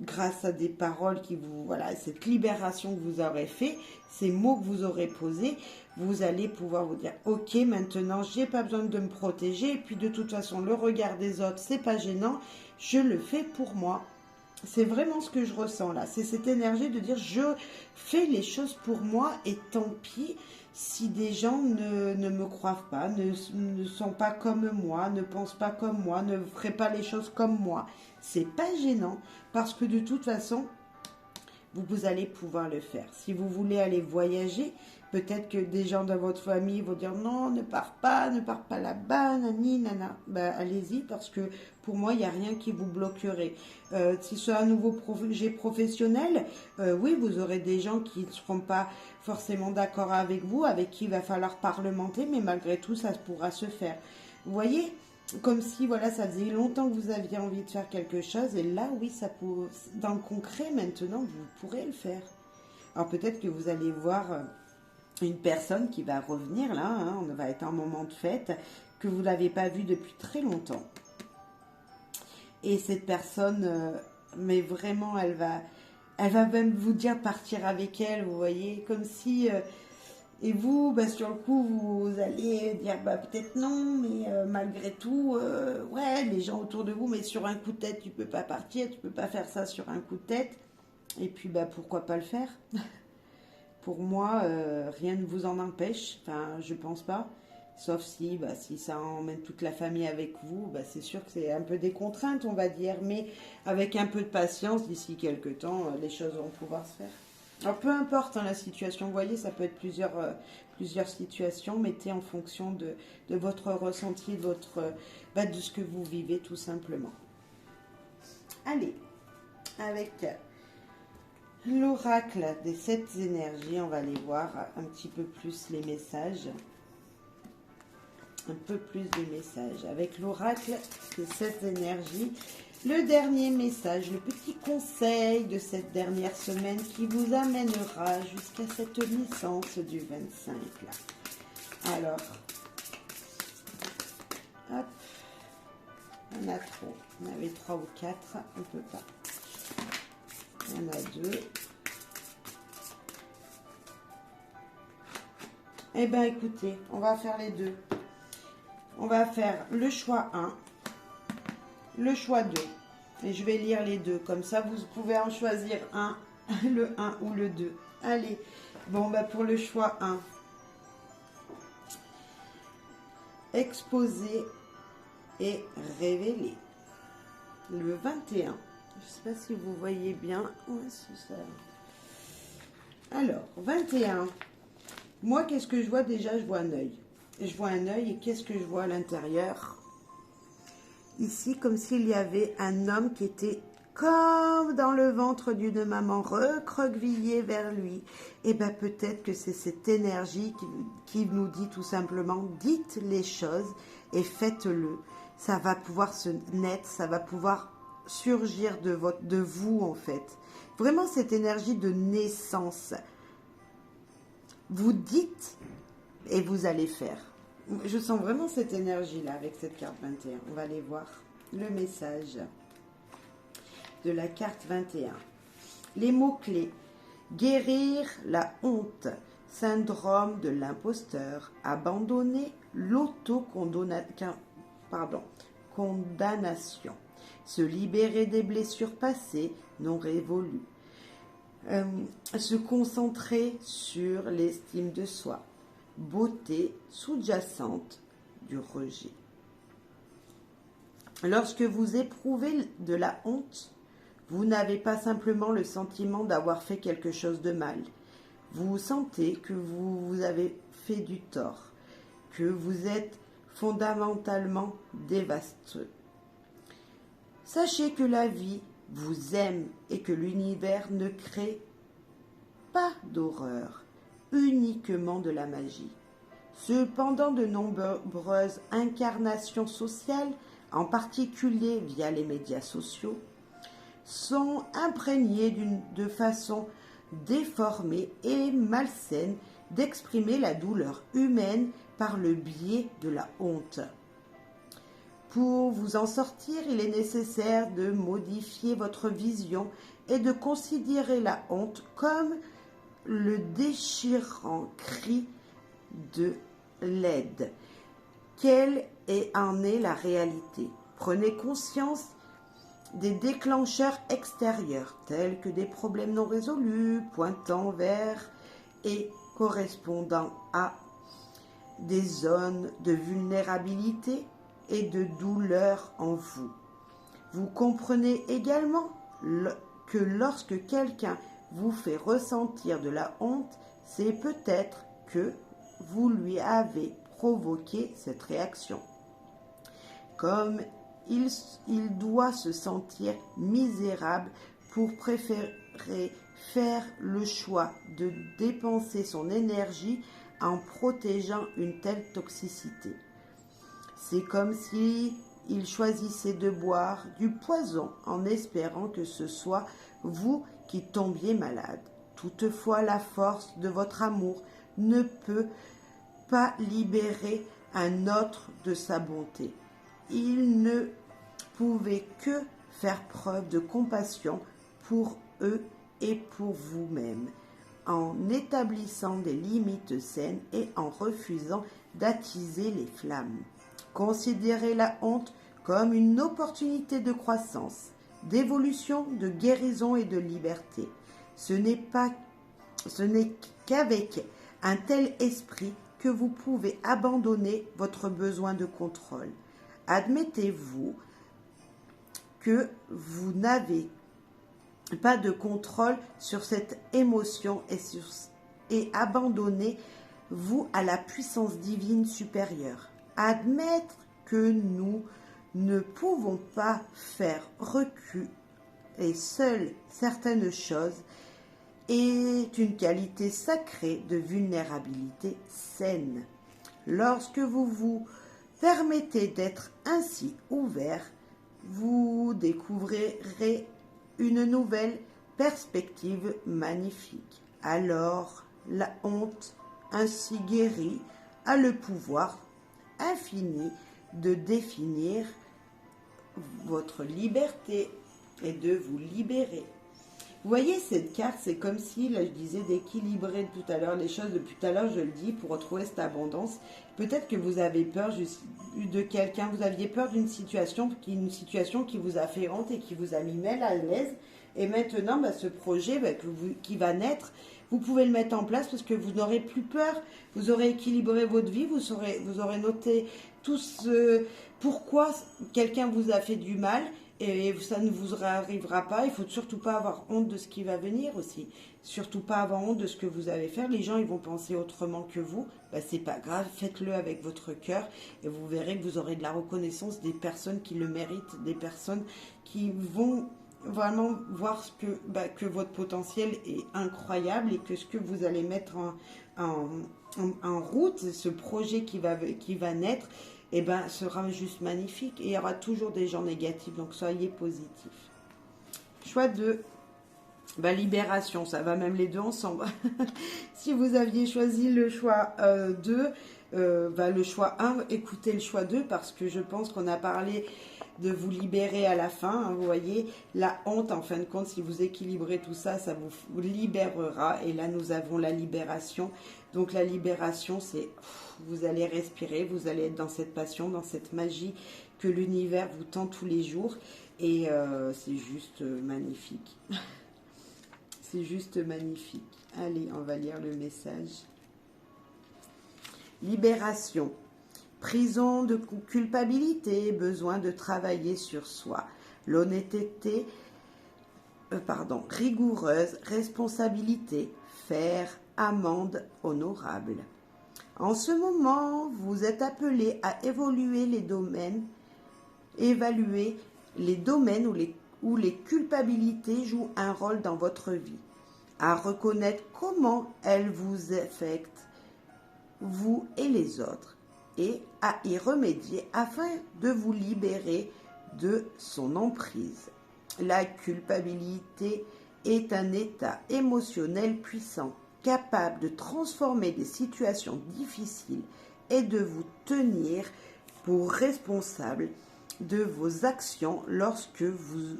grâce à des paroles qui vous... Voilà, cette libération que vous aurez fait, ces mots que vous aurez posés, vous allez pouvoir vous dire, ok, maintenant, j'ai pas besoin de me protéger, et puis de toute façon, le regard des autres, c'est pas gênant, je le fais pour moi. C'est vraiment ce que je ressens là. C'est cette énergie de dire, je fais les choses pour moi, et tant pis si des gens ne me croient pas, ne sont pas comme moi, ne pensent pas comme moi, ne feraient pas les choses comme moi. C'est pas gênant parce que de toute façon, vous allez pouvoir le faire. Si vous voulez aller voyager, peut-être que des gens dans votre famille vont dire non, ne pars pas là-bas, nani, nana. Ben, allez-y parce que pour moi, il n'y a rien qui vous bloquerait. Si c'est un nouveau projet professionnel, oui, vous aurez des gens qui ne seront pas forcément d'accord avec vous, avec qui il va falloir parlementer, mais malgré tout, ça pourra se faire. Vous voyez ? Comme si, voilà, ça faisait longtemps que vous aviez envie de faire quelque chose, et là, oui, dans le concret, maintenant, vous pourrez le faire. Alors peut-être que vous allez voir une personne qui va revenir là, hein, on va être un moment de fête, que vous n'avez pas vu depuis très longtemps. Et cette personne, mais vraiment, elle va même vous dire partir avec elle, vous voyez, comme si... et vous, bah, sur le coup, vous allez dire, bah, peut-être non, mais malgré tout, ouais, les gens autour de vous, mais sur un coup de tête, tu peux pas partir, tu peux pas faire ça sur un coup de tête. Et puis, bah, pourquoi pas le faire? Pour moi, rien ne vous en empêche, enfin, je pense pas. Sauf si, bah, si ça emmène toute la famille avec vous, bah, c'est sûr que c'est un peu des contraintes, on va dire, mais avec un peu de patience, d'ici quelques temps, les choses vont pouvoir se faire. Alors, peu importe hein, la situation, vous voyez, ça peut être plusieurs situations, mettez en fonction de votre ressenti, bah, de ce que vous vivez tout simplement. Allez, avec l'oracle des 7 énergies, on va aller voir un petit peu plus les messages. Un peu plus de messages. Avec l'oracle des 7 énergies, le dernier message, le petit conseil de cette dernière semaine qui vous amènera jusqu'à cette naissance du 25. Là. Alors, hop, on a trop. On avait 3 ou 4, on ne peut pas. On a 2. Eh bien, écoutez, on va faire les deux. On va faire le choix 1, le choix 2. Et je vais lire les deux. Comme ça, vous pouvez en choisir un, le 1 ou le 2. Allez, bon, bah pour le choix 1. Exposer et révéler. Le 21. Je ne sais pas si vous voyez bien. Ouais, c'est ça. Alors, 21. Moi, qu'est-ce que je vois déjà? Je vois un œil. Je vois un œil et qu'est-ce que je vois à l'intérieur? Ici, comme s'il y avait un homme qui était comme dans le ventre d'une maman, recroquevillé vers lui. Et bien peut-être que c'est cette énergie qui nous dit tout simplement, dites les choses et faites-le. Ça va pouvoir se naître, ça va pouvoir surgir de vous en fait. Vraiment cette énergie de naissance. Vous dites et vous allez faire. Je sens vraiment cette énergie-là avec cette carte 21. On va aller voir le message de la carte 21. Les mots-clés. Guérir la honte. Syndrome de l'imposteur. Abandonner l'autocondamnation. Condamnation. Se libérer des blessures passées non résolues. Se concentrer sur l'estime de soi. Beauté sous-jacente du rejet. Lorsque vous éprouvez de la honte, vous n'avez pas simplement le sentiment d'avoir fait quelque chose de mal. Vous sentez que vous avez fait du tort, que vous êtes fondamentalement dévastateur. Sachez que la vie vous aime et que l'univers ne crée pas d'horreur, uniquement de la magie. Cependant, de nombreuses incarnations sociales, en particulier via les médias sociaux, sont imprégnées de façon déformée et malsaine d'exprimer la douleur humaine par le biais de la honte. Pour vous en sortir, il est nécessaire de modifier votre vision et de considérer la honte comme le déchirant cri de l'aide. Quelle en est la réalité? Prenez conscience des déclencheurs extérieurs, tels que des problèmes non résolus, pointant vers et correspondant à des zones de vulnérabilité et de douleur en vous. Vous comprenez également que lorsque quelqu'un vous fait ressentir de la honte, c'est peut-être que vous lui avez provoqué cette réaction. Comme il doit se sentir misérable pour préférer faire le choix de dépenser son énergie en protégeant une telle toxicité. C'est comme si il choisissait de boire du poison en espérant que ce soit vous qui tombiez malade. Toutefois, la force de votre amour ne peut pas libérer un autre de sa bonté. Il ne pouvait que faire preuve de compassion pour eux et pour vous-même, en établissant des limites saines et en refusant d'attiser les flammes. Considérez la honte comme une opportunité de croissance, d'évolution, de guérison et de liberté. Ce n'est qu'avec un tel esprit que vous pouvez abandonner votre besoin de contrôle. Admettez-vous que vous n'avez pas de contrôle sur cette émotion et abandonnez-vous à la puissance divine supérieure. Admettre que nous ne pouvons pas faire reculer seules certaines choses est une qualité sacrée de vulnérabilité saine. Lorsque vous vous permettez d'être ainsi ouvert, vous découvrirez une nouvelle perspective magnifique. Alors, la honte, ainsi guérie, a le pouvoir infini de définir votre liberté et de vous libérer. Vous voyez cette carte, c'est comme si, là je disais d'équilibrer tout à l'heure les choses, depuis tout à l'heure je le dis, pour retrouver cette abondance. Peut-être que vous avez peur de quelqu'un, vous aviez peur d'une situation qui vous a fait honte et qui vous a mis mal à l'aise. Et maintenant, ce projet qui va naître, vous pouvez le mettre en place parce que vous n'aurez plus peur. Vous aurez équilibré votre vie, vous aurez noté tout ce pourquoi quelqu'un vous a fait du mal. Et ça ne vous arrivera pas. Il ne faut surtout pas avoir honte de ce qui va venir aussi. Surtout pas avoir honte de ce que vous allez faire. Les gens, ils vont penser autrement que vous. C'est pas grave, faites-le avec votre cœur. Et vous verrez que vous aurez de la reconnaissance des personnes qui le méritent. Des personnes qui vont vraiment voir que votre potentiel est incroyable et que ce que vous allez mettre en route, ce projet qui va naître, sera juste magnifique. Et il y aura toujours des gens négatifs, donc soyez positifs. Choix 2, libération, ça va même les deux ensemble. Si vous aviez choisi le choix 2, le choix 1, écoutez le choix 2 parce que je pense qu'on a parlé de vous libérer à la fin. Vous voyez, la honte, en fin de compte, si vous équilibrez tout ça, ça vous libérera. Et là, nous avons la libération. Donc la libération, c'est vous allez respirer, vous allez être dans cette passion, dans cette magie que l'univers vous tend tous les jours. Et c'est juste magnifique. C'est juste magnifique. Allez, on va lire le message. Libération. Prison de culpabilité, besoin de travailler sur soi. L'honnêteté, rigoureuse, responsabilité, faire amende honorable. En ce moment, vous êtes appelé à évaluer les domaines où les culpabilités jouent un rôle dans votre vie, à reconnaître comment elles vous affectent, vous et les autres, et à y remédier afin de vous libérer de son emprise. La culpabilité est un état émotionnel puissant, capable de transformer des situations difficiles et de vous tenir pour responsable de vos actions lorsque vous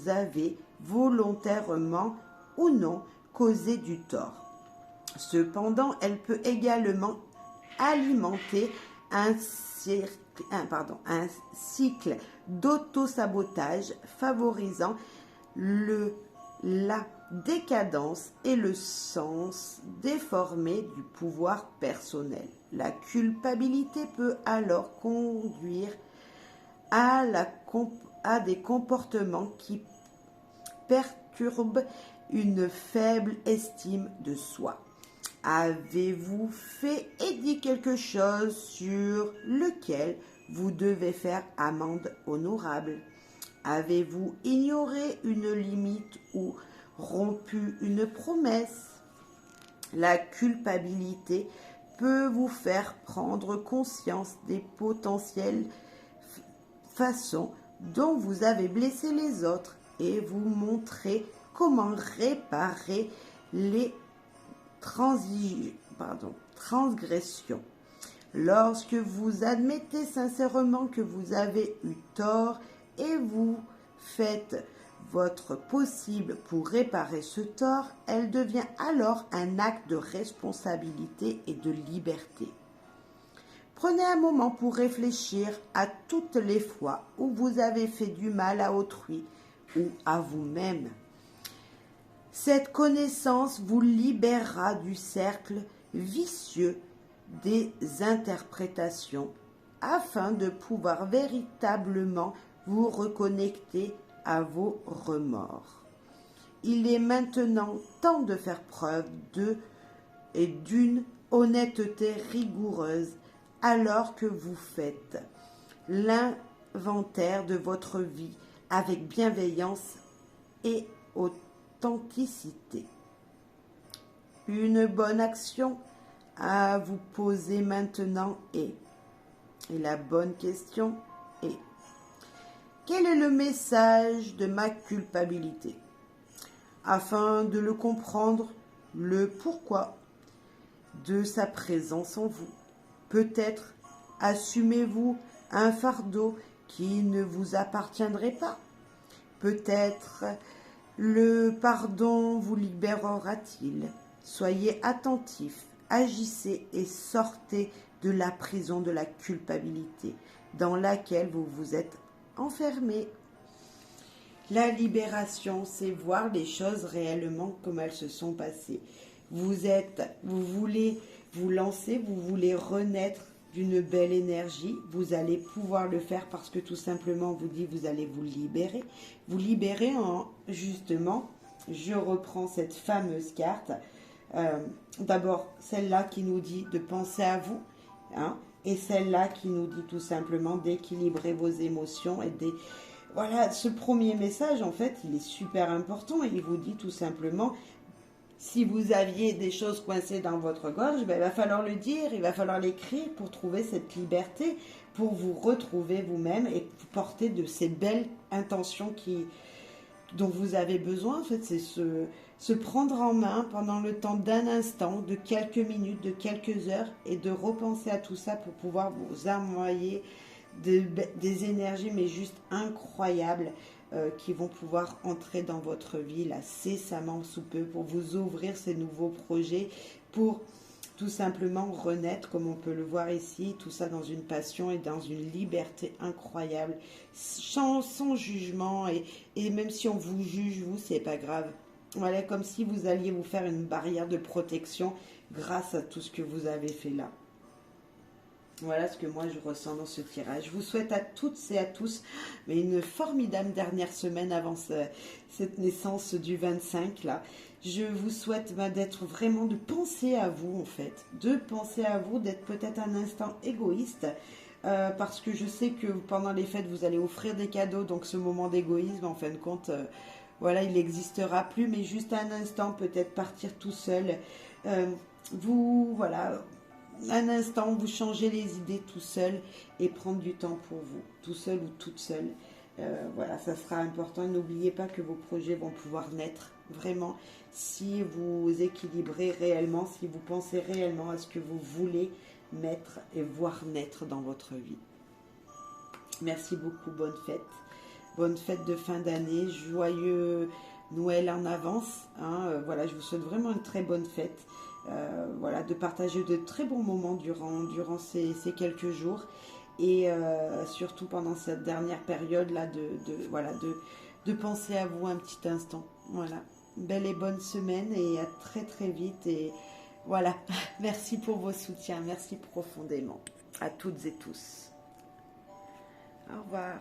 avez volontairement ou non causé du tort. Cependant, elle peut également alimenter un cycle d'auto-sabotage favorisant la décadence et le sens déformé du pouvoir personnel. La culpabilité peut alors conduire à des comportements qui perturbent une faible estime de soi. Avez-vous fait et dit quelque chose sur lequel vous devez faire amende honorable? Avez-vous ignoré une limite ou rompu une promesse? La culpabilité peut vous faire prendre conscience des potentielles façons dont vous avez blessé les autres et vous montrer comment réparer les transgression. Lorsque vous admettez sincèrement que vous avez eu tort et vous faites votre possible pour réparer ce tort, elle devient alors un acte de responsabilité et de liberté. Prenez un moment pour réfléchir à toutes les fois où vous avez fait du mal à autrui ou à vous-même. Cette connaissance vous libérera du cercle vicieux des interprétations afin de pouvoir véritablement vous reconnecter à vos remords. Il est maintenant temps de faire preuve d'une honnêteté rigoureuse alors que vous faites l'inventaire de votre vie avec bienveillance et authenticité. Une bonne action à vous poser maintenant est, et la bonne question est, quel est le message de ma culpabilité? Afin de le comprendre, le pourquoi de sa présence en vous. Peut-être assumez-vous un fardeau qui ne vous appartiendrait pas. Peut-être le pardon vous libérera-t-il. Soyez attentifs, agissez et sortez de la prison de la culpabilité dans laquelle vous vous êtes enfermé. La libération, c'est voir les choses réellement comme elles se sont passées. Vous voulez vous lancer, vous voulez renaître d'une belle énergie, vous allez pouvoir le faire parce que tout simplement, vous dit, vous allez vous libérer. Vous libérer en, justement, je reprends cette fameuse carte. D'abord, celle-là qui nous dit de penser à vous, hein, et celle-là qui nous dit tout simplement d'équilibrer vos émotions et Voilà, ce premier message, en fait, il est super important. Il vous dit tout simplement, si vous aviez des choses coincées dans votre gorge, ben, il va falloir le dire, il va falloir l'écrire pour trouver cette liberté, pour vous retrouver vous-même et porter de ces belles intentions dont vous avez besoin. En fait, c'est se prendre en main pendant le temps d'un instant, de quelques minutes, de quelques heures, et de repenser à tout ça pour pouvoir vous envoyer des énergies, mais juste incroyables, qui vont pouvoir entrer dans votre vie là cessamment sous peu, pour vous ouvrir ces nouveaux projets, pour tout simplement renaître, comme on peut le voir ici, tout ça dans une passion et dans une liberté incroyable, sans jugement, et même si on vous juge, vous, c'est pas grave. Voilà, comme si vous alliez vous faire une barrière de protection grâce à tout ce que vous avez fait là. Voilà ce que moi je ressens dans ce tirage. Je vous souhaite à toutes et à tous une formidable dernière semaine avant cette naissance du 25 là. Je vous souhaite d'être vraiment, de penser à vous en fait, de penser à vous, d'être peut-être un instant égoïste, parce que je sais que pendant les fêtes vous allez offrir des cadeaux, donc ce moment d'égoïsme en fin de compte, voilà, il n'existera plus, mais juste un instant peut-être partir tout seul, voilà. Un instant, vous changez les idées tout seul et prendre du temps pour vous, tout seul ou toute seule. Voilà, ça sera important. N'oubliez pas que vos projets vont pouvoir naître vraiment si vous équilibrez réellement, si vous pensez réellement à ce que vous voulez mettre et voir naître dans votre vie. Merci beaucoup, bonne fête. Bonne fête de fin d'année, joyeux Noël en avance. Hein, voilà, je vous souhaite vraiment une très bonne fête. Voilà, de partager de très bons moments durant ces quelques jours, et surtout pendant cette dernière période là de penser à vous un petit instant. Voilà, belle et bonne semaine et à très très vite, et voilà, merci pour vos soutiens, merci profondément à toutes et tous. Au revoir.